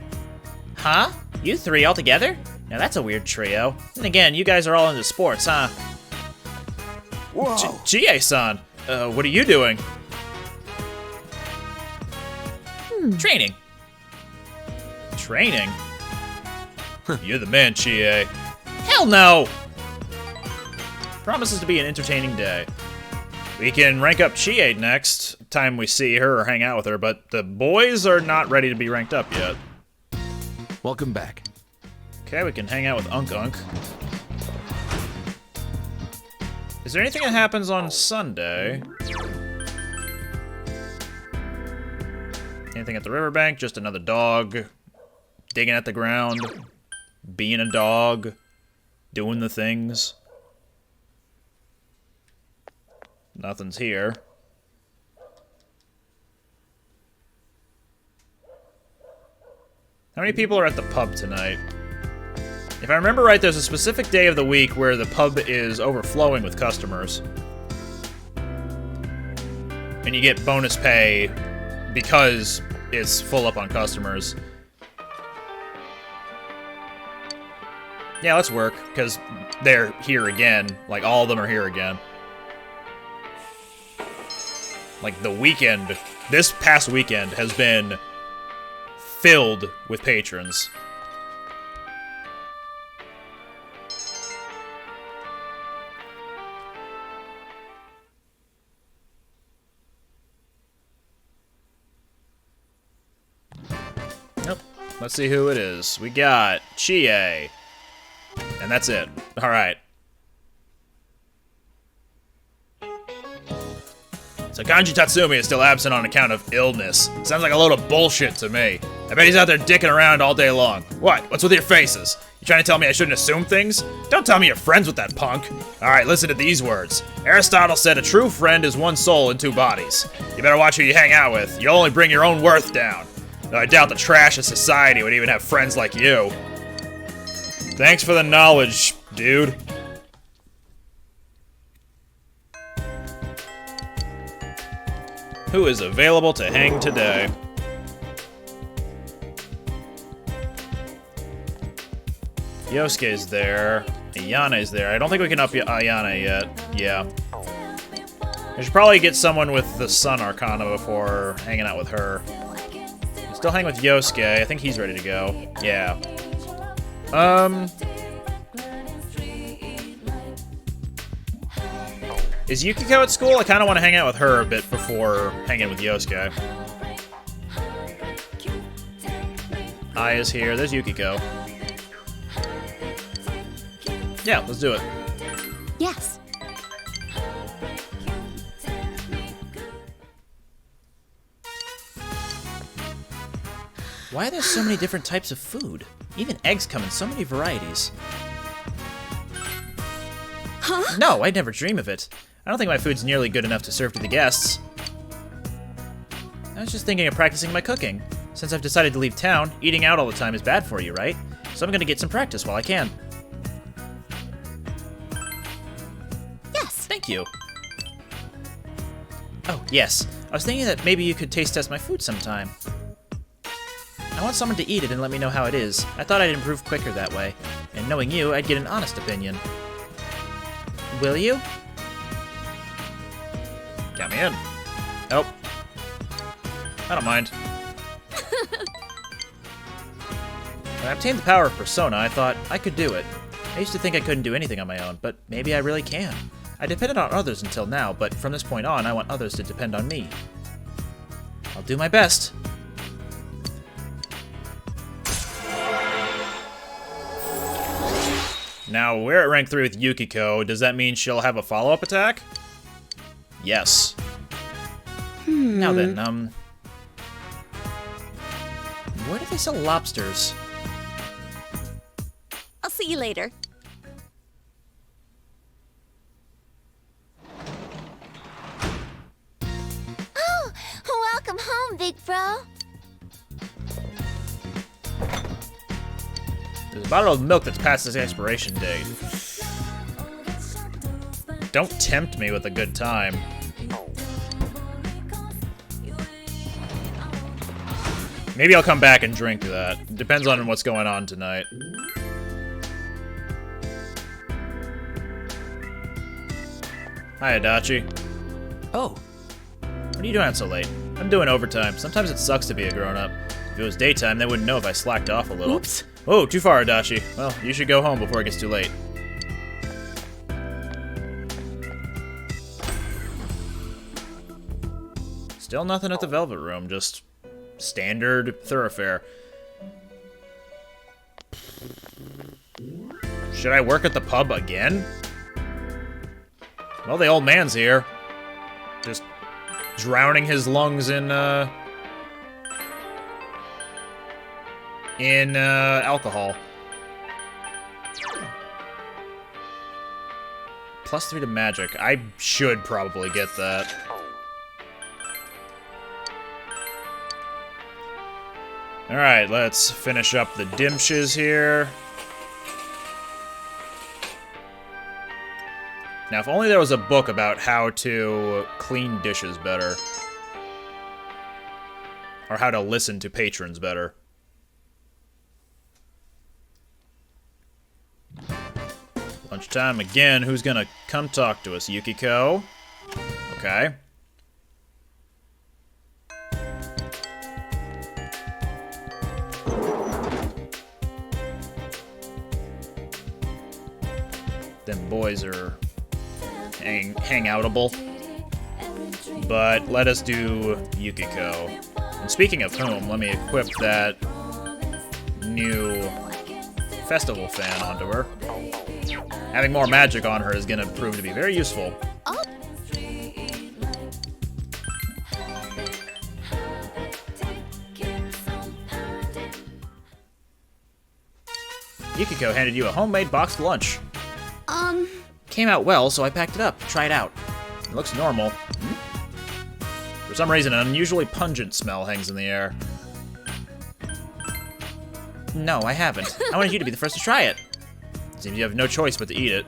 Huh? You 3 all together? Now that's a weird trio. And again, you guys are all into sports, huh? Whoa! Chie-san, what are you doing? Training. Training? You're the man, Chie. Hell no! Promises to be an entertaining day. We can rank up Chie next time we see her or hang out with her, but the boys are not ready to be ranked up yet. Welcome back. Okay, we can hang out with Unk Unk. Is there anything that happens on Sunday? Anything at the riverbank? Just another dog digging at the ground, being a dog, doing the things. Nothing's here. How many people are at the pub tonight? If I remember right, there's a specific day of the week where the pub is overflowing with customers. And you get bonus pay because it's full up on customers. Yeah, let's work, because they're here again. Like, all of them are here again. Like, the weekend, this past weekend has been filled with patrons. Nope. Let's see who it is. We got Chie. And that's it. Alright. So Kanji Tatsumi is still absent on account of illness. Sounds like a load of bullshit to me. I bet he's out there dicking around all day long. What? What's with your faces? You trying to tell me I shouldn't assume things? Don't tell me you're friends with that punk. Alright, listen to these words. Aristotle said a true friend is 1 soul in 2 bodies. You better watch who you hang out with. You'll only bring your own worth down. Though I doubt the trash of society would even have friends like you. Thanks for the knowledge, dude. Who is available to hang today? Yosuke's there. Ayane's there. I don't think we can up Ayane yet. Yeah. I should probably get someone with the Sun Arcana before hanging out with her. Still hang with Yosuke. I think he's ready to go. Yeah. Is Yukiko at school? I kind of want to hang out with her a bit before hanging with Yosuke. Aya's here. There's Yukiko. Yeah, let's do it. Yes. Why are there so many different types of food? Even eggs come in so many varieties. Huh? No, I'd never dream of it. I don't think my food's nearly good enough to serve to the guests. I was just thinking of practicing my cooking. Since I've decided to leave town, eating out all the time is bad for you, right? So I'm gonna get some practice while I can. Yes. Thank you. Oh, yes. I was thinking that maybe you could taste test my food sometime. I want someone to eat it and let me know how it is. I thought I'd improve quicker that way. And knowing you, I'd get an honest opinion. Will you? Count me in. Oh. I don't mind. When I obtained the power of Persona, I thought I could do it. I used to think I couldn't do anything on my own, but maybe I really can. I depended on others until now, but from this point on, I want others to depend on me. I'll do my best. Now, we're at rank 3 with Yukiko. Does that mean she'll have a follow-up attack? Yes. Now then, where do they sell lobsters? I'll see you later. Oh, welcome home, big bro. There's a bottle of milk that's past its expiration date. Don't tempt me with a good time. Maybe I'll come back and drink that. Depends on what's going on tonight. Hi, Adachi. Oh, What are you doing out so late? I'm doing overtime. Sometimes it sucks to be a grown-up. If it was daytime, they wouldn't know if I slacked off a little. oops. Oh, too far, Adachi. Well, you should go home before it gets too late. Still nothing at the Velvet Room, just standard thoroughfare. Should I work at the pub again? Well, the old man's here. Just drowning his lungs in alcohol. +3 to magic. I should probably get that. Alright, let's finish up the dimshes here. Now, if only there was a book about how to clean dishes better. Or how to listen to patrons better. Lunchtime again. Who's gonna come talk to us? Yukiko? Okay. Them boys are hangoutable. But let us do Yukiko. And speaking of whom, let me equip that new festival fan onto her. Having more magic on her is going to prove to be very useful. Yukiko handed you a homemade boxed lunch. Came out well, so I packed it up. Try it out. It looks normal. For some reason, an unusually pungent smell hangs in the air. No, I haven't. I wanted you to be the first to try it. Seems you have no choice but to eat it.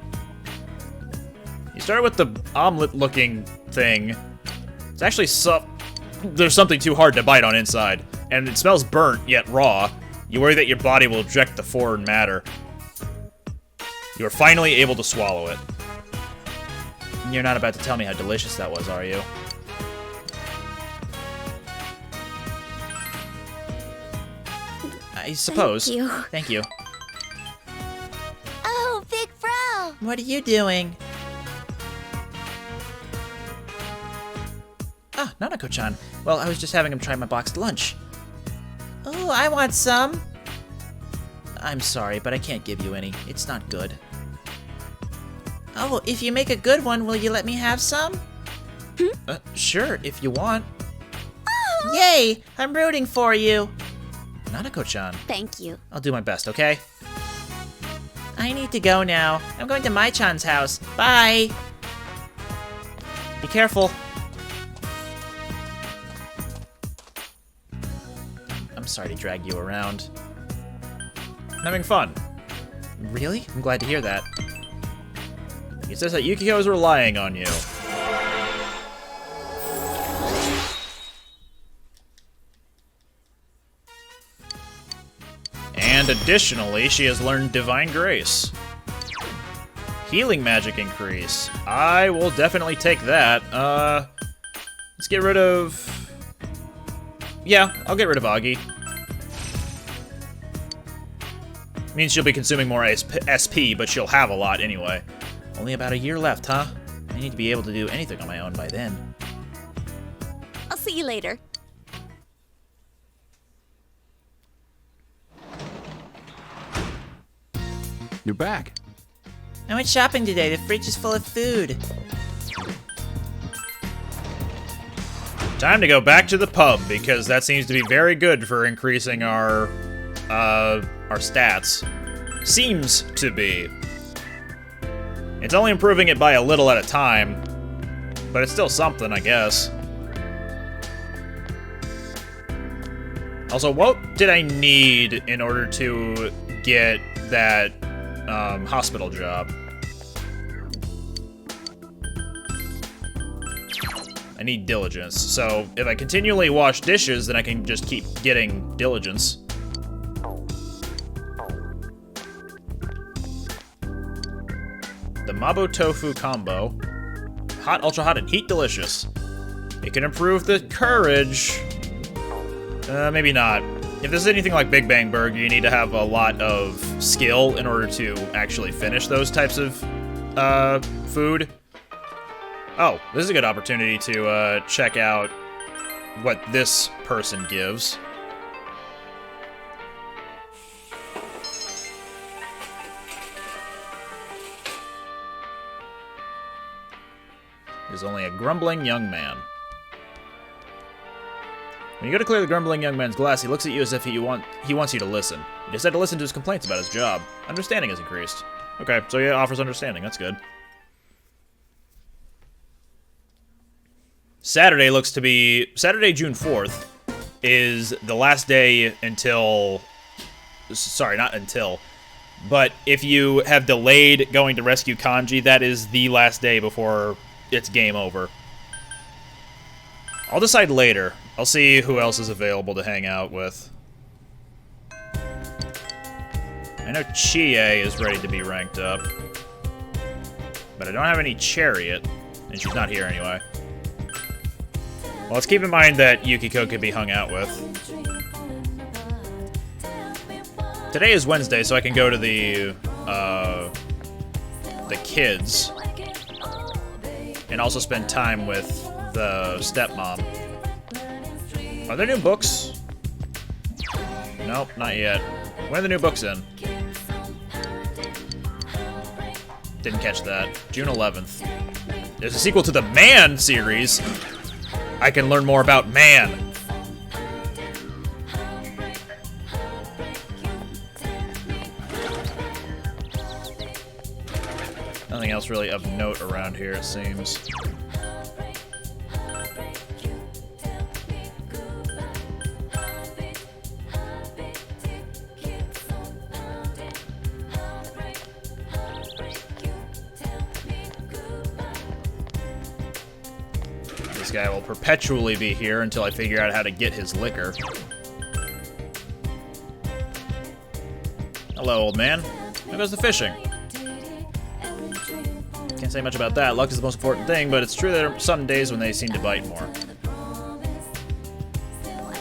You start with the omelet-looking thing. It's actually there's something too hard to bite on inside, and it smells burnt, yet raw. You worry that your body will reject the foreign matter. You are finally able to swallow it. You're not about to tell me how delicious that was, are you? I suppose. Thank you. Thank you. Oh, big bro. What are you doing? Ah, Nanako-chan. Well, I was just having him try my boxed lunch. Oh, I want some. I'm sorry, but I can't give you any. It's not good. Oh, if you make a good one, will you let me have some? Sure, if you want. Oh. Yay! I'm rooting for you. Nanako-chan. Thank you. I'll do my best, okay? I need to go now. I'm going to Mai-chan's house. Bye! Be careful. sorry to drag you around. I'm having fun. Really? I'm glad to hear that. He says that Yukiko is relying on you. And additionally, she has learned Divine Grace. Healing magic increase. I will definitely take that. Let's get rid of... Yeah, I'll get rid of Augie. Means she'll be consuming more SP, but she'll have a lot anyway. Only about a year left, huh? I need to be able to do anything on my own by then. I'll see you later. You're back. I went shopping today. The fridge is full of food. Time to go back to the pub, because that seems to be very good for increasing our stats. Seems to be. It's only improving it by a little at a time, but it's still something, I guess. Also, what did I need in order to get that hospital job? I need diligence. So if I continually wash dishes, then I can just keep getting diligence. The Mabo Tofu combo. Hot, ultra hot, and heat delicious. It can improve the courage. Maybe not. If this is anything like Big Bang Burger, you need to have a lot of skill in order to actually finish those types of food. Oh, this is a good opportunity to check out what this person gives. Is only a grumbling young man. When you go to clear the grumbling young man's glass, he looks at you as if he wants you to listen. You decide to listen to his complaints about his job. Understanding has increased. Okay, so he offers understanding. That's good. Saturday looks to be... Saturday, June 4th, is the last day until... Sorry, not until. But if you have delayed going to rescue Kanji, that is the last day before it's game over. I'll decide later. I'll see who else is available to hang out with. I know Chie is ready to be ranked up. But I don't have any Chariot, and she's not here anyway. Well, let's keep in mind that Yukiko could be hung out with. Today is Wednesday, so I can go to the kids. And also spend time with the stepmom. Are there new books? Nope, not yet. When are the new books in? Didn't catch that. June 11th. There's a sequel to the Man series. I can learn more about Man. Nothing else really of note around here, it seems. This guy will perpetually be here until I figure out how to get his liquor. Hello, old man. How goes the fishing? Can't say much about that. Luck is the most important thing, but it's true there are some days when they seem to bite more.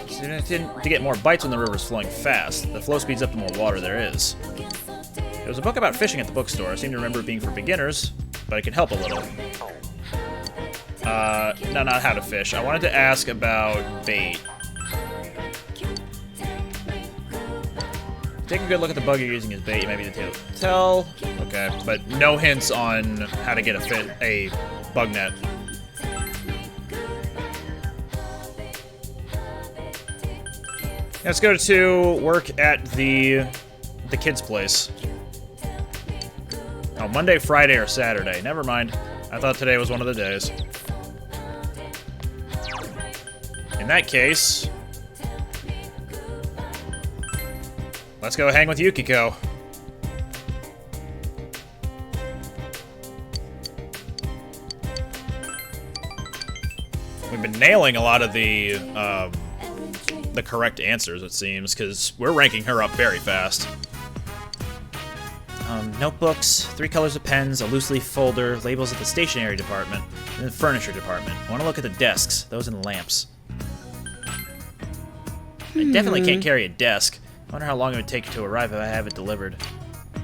So you tend to get more bites when the river's flowing fast. The flow speeds up the more water there is. There was a book about fishing at the bookstore. I seem to remember it being for beginners, but it can help a little. No, not how to fish. I wanted to ask about bait. Take a good look at the bug you're using as bait. You might be able to tell. Okay, but no hints on how to get a bug net. Let's go to work at the kids' place. Oh, Monday, Friday, or Saturday. Never mind. I thought today was one of the days. In that case, Let's go hang with Yukiko. We've been nailing a lot of the correct answers, it seems, because we're ranking her up very fast. Notebooks, 3 colors of pens, a loose leaf folder, labels at the stationery department, and the furniture department. I want to look at the desks, those and the lamps. I definitely can't carry a desk. I wonder how long it would take to arrive if I have it delivered. I'm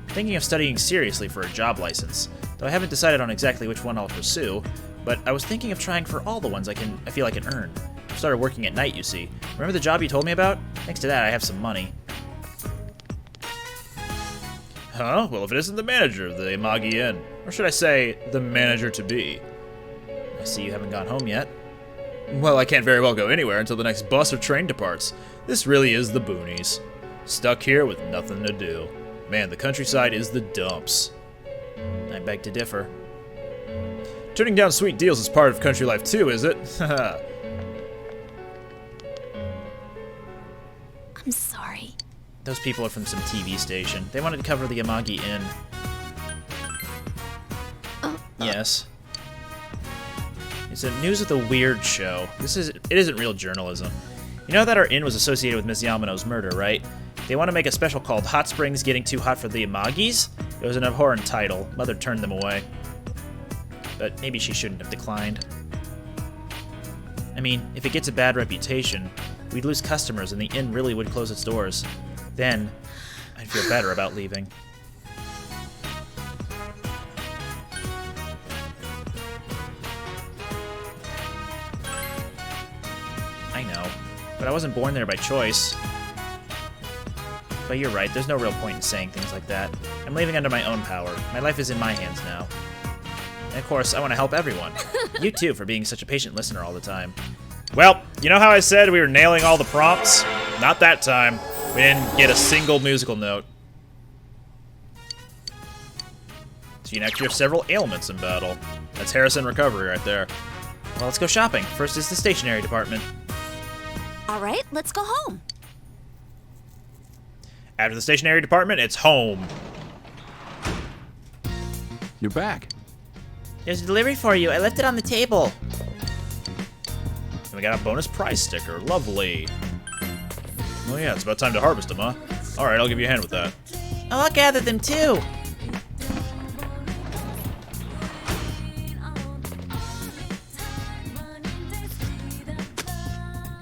thinking of studying seriously for a job license, though I haven't decided on exactly which one I'll pursue, but I was thinking of trying for all the ones I feel I can earn. I've started working at night, you see. Remember the job you told me about? Thanks to that, I have some money. Huh? Well, if it isn't the manager of the Imagi Inn. Or should I say, the manager-to-be. I see you haven't gone home yet. Well, I can't very well go anywhere until the next bus or train departs. This really is the boonies. Stuck here with nothing to do. Man, the countryside is the dumps. I beg to differ. Turning down sweet deals is part of country life too, is it? Haha. I'm sorry. Those people are from some TV station. They wanted to cover the Imagi Inn. Yes. It's a news with a weird show. It isn't real journalism. You know that our inn was associated with Miss Yamano's murder, right? They want to make a special called Hot Springs Getting Too Hot for the Imagis? It was an abhorrent title. Mother turned them away. But maybe she shouldn't have declined. I mean, if it gets a bad reputation, we'd lose customers and the inn really would close its doors. Then, I'd feel better about leaving. I know, but I wasn't born there by choice. But you're right, there's no real point in saying things like that. I'm leaving under my own power. My life is in my hands now. And of course, I want to help everyone. You too, for being such a patient listener all the time. Well, you know how I said we were nailing all the prompts? Not that time. We didn't get a single musical note. So you can cure several ailments in battle. That's Harrison recovery right there. Well, let's go shopping. First is the stationery department. All right, let's go home. After the stationery department, it's home. You're back. There's a delivery for you. I left it on the table. And we got a bonus prize sticker. Lovely. Oh yeah, it's about time to harvest them, huh? Alright, I'll give you a hand with that. Oh, I'll gather them too.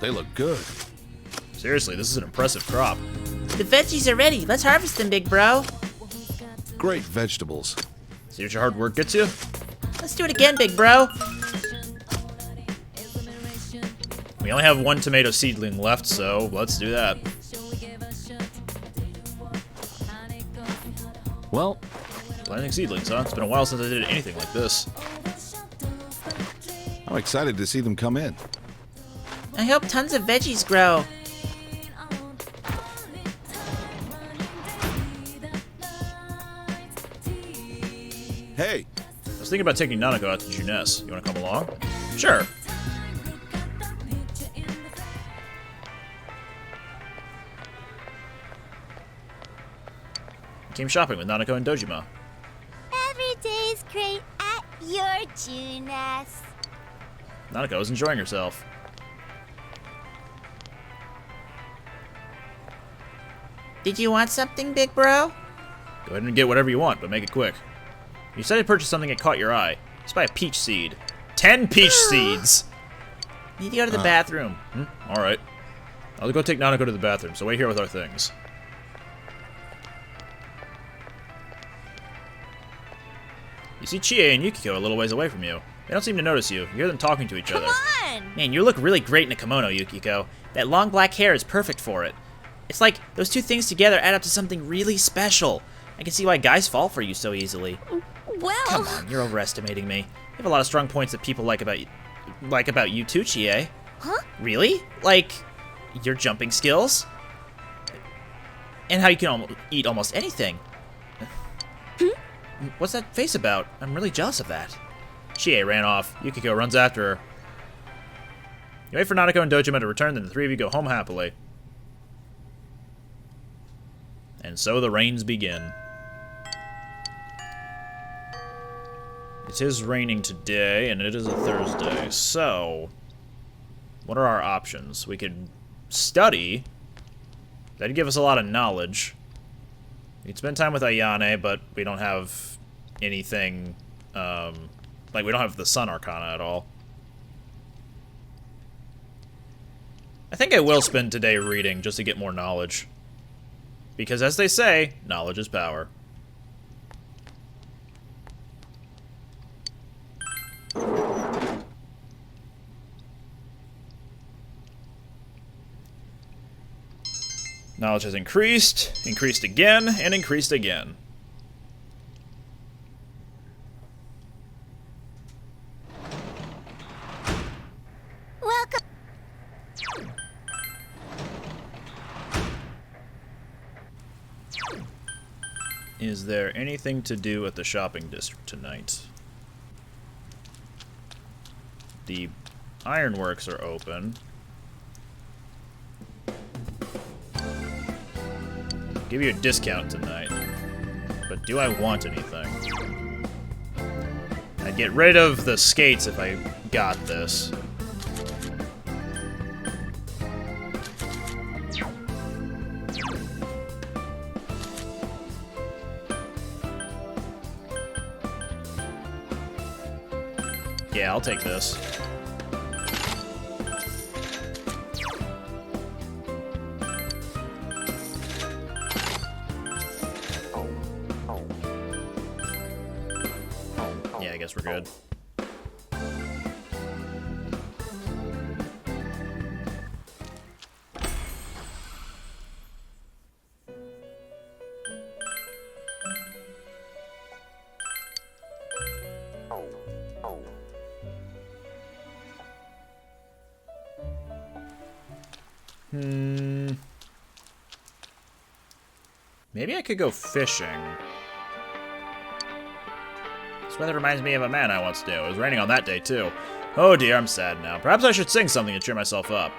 They look good. Seriously, this is an impressive crop. The veggies are ready. Let's harvest them, big bro. Great vegetables. See what your hard work gets you? Let's do it again, big bro. We only have one tomato seedling left, so let's do that. Well, Planting seedlings, huh? It's been a while since I did anything like this. I'm excited to see them come in. I hope tons of veggies grow. Hey, I was thinking about taking Nanako out to Junes. You want to come along? Sure. Came shopping with Nanako and Dojima. Every day's great at your Junes. Nanako is enjoying herself. Did you want something, big bro? Go ahead and get whatever you want, but make it quick. You said to purchase something that caught your eye. Just buy a peach seed. 10 peach seeds! Need to go to the bathroom. Alright. I'll go take Nanako to the bathroom, so wait here with our things. You see Chie and Yukiko a little ways away from you. They don't seem to notice you. You hear them talking to each other. Come on! Man, you look really great in a kimono, Yukiko. That long black hair is perfect for it. It's like those two things together add up to something really special. I can see why guys fall for you so easily. Well, Come on, you're overestimating me. You have a lot of strong points that people like about you too, Chie. Huh? Really? Like your jumping skills? And how you can eat almost anything. What's that face about? I'm really jealous of that. Chie ran off. Yukiko runs after her. You wait for Nanako and Dojima to return, then the three of you go home happily. And so the rains begin. It is raining today, and it is a Thursday, so what are our options? We could study. That'd give us a lot of knowledge. We could spend time with Ayane, but we don't have anything, like we don't have the Sun Arcana at all. I think I will spend today reading just to get more knowledge. Because as they say, knowledge is power. Knowledge has increased, increased again, and increased again. Welcome. Is there anything to do at the shopping district tonight? The ironworks are open. Give you a discount tonight. But do I want anything? I'd get rid of the skates if I got this. Yeah, I'll take this. Yeah, I guess we're good. Maybe I could go fishing. This weather reminds me of a man I once knew. It was raining on that day, too. Oh dear, I'm sad now. Perhaps I should sing something to cheer myself up.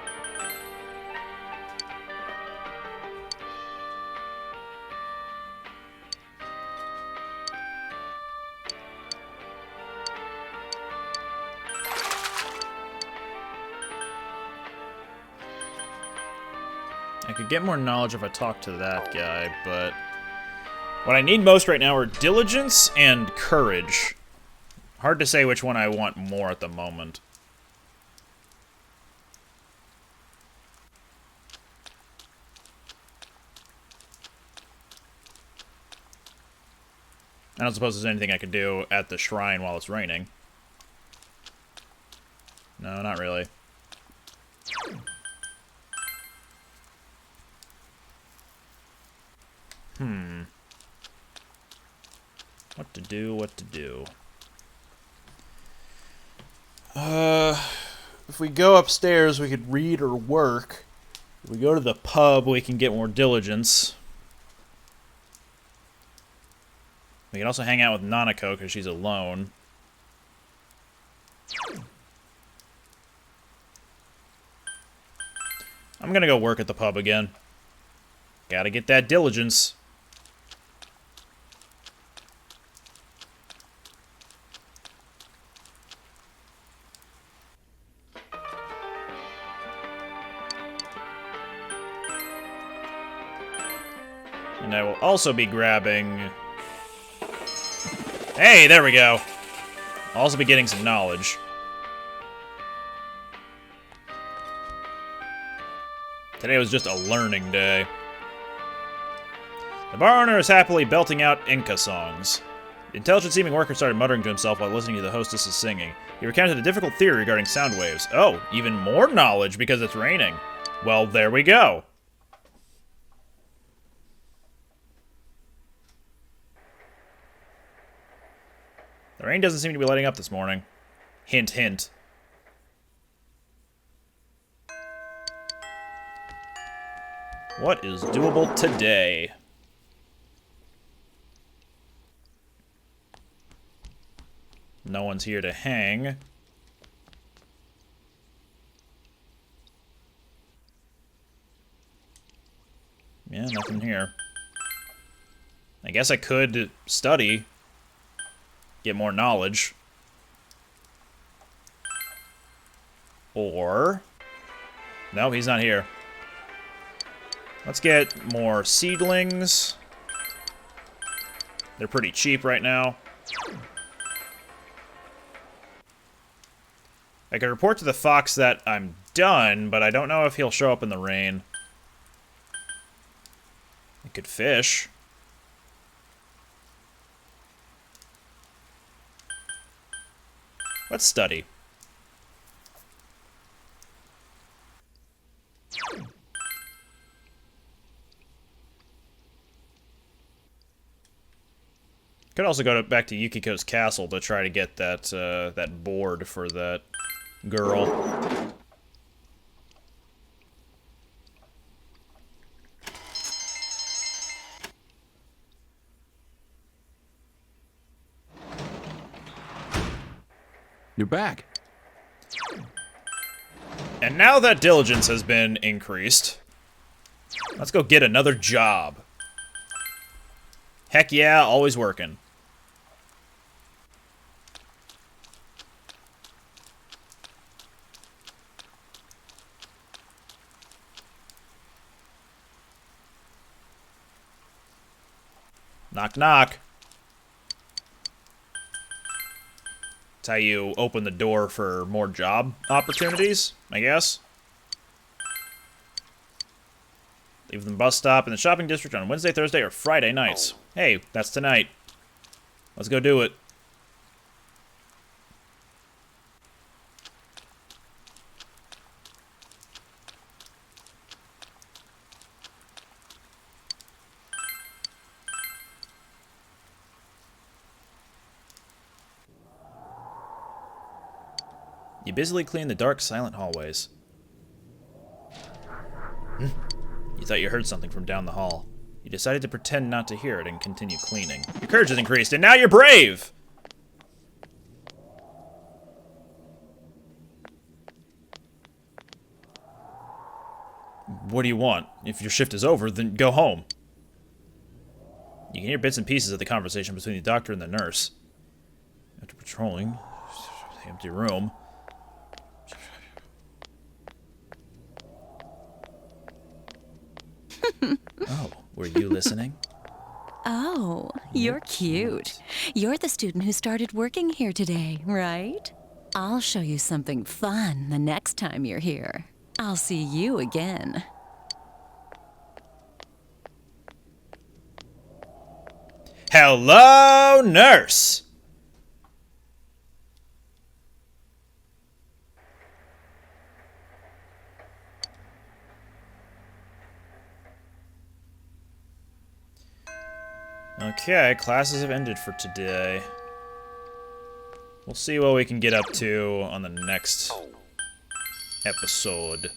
I could get more knowledge if I talk to that guy, but what I need most right now are diligence and courage. Hard to say which one I want more at the moment. I don't suppose there's anything I could do at the shrine while it's raining. No, not really. What to do, what to do. If we go upstairs, we could read or work. If we go to the pub, we can get more diligence. We can also hang out with Nanako, because she's alone. I'm gonna go work at the pub again. Gotta get that diligence. And I will also be grabbing... Hey, there we go. I'll also be getting some knowledge. Today was just a learning day. The bar owner is happily belting out Inca songs. The intelligent-seeming worker started muttering to himself while listening to the hostess's singing. He recounted a difficult theory regarding sound waves. Oh, even more knowledge because it's raining. Well, there we go. The rain doesn't seem to be letting up this morning. Hint, hint. What is doable today? No one's here to hang. Yeah, nothing here. I guess I could study, get more knowledge. Or... no, he's not here. Let's get more seedlings. They're pretty cheap right now. I could report to the fox that I'm done, but I don't know if he'll show up in the rain. I could fish. Let's study. Could also go back to Yukiko's castle to try to get that that board for that girl. You're back. And now that diligence has been increased, let's go get another job. Heck yeah, always working. Knock, knock. That's how you open the door for more job opportunities, I guess. Leave the bus stop in the shopping district on Wednesday, Thursday, or Friday nights. Hey, that's tonight. Let's go do it. You busily clean the dark, silent hallways. You thought you heard something from down the hall. You decided to pretend not to hear it and continue cleaning. Your courage has increased, and now you're brave! What do you want? If your shift is over, then go home. You can hear bits and pieces of the conversation between the doctor and the nurse. After patrolling the empty room... Oh, were you listening? Oh, you're cute. You're the student who started working here today, right? I'll show you something fun the next time you're here. I'll see you again. Hello, nurse! Okay, classes have ended for today. We'll see what we can get up to on the next episode.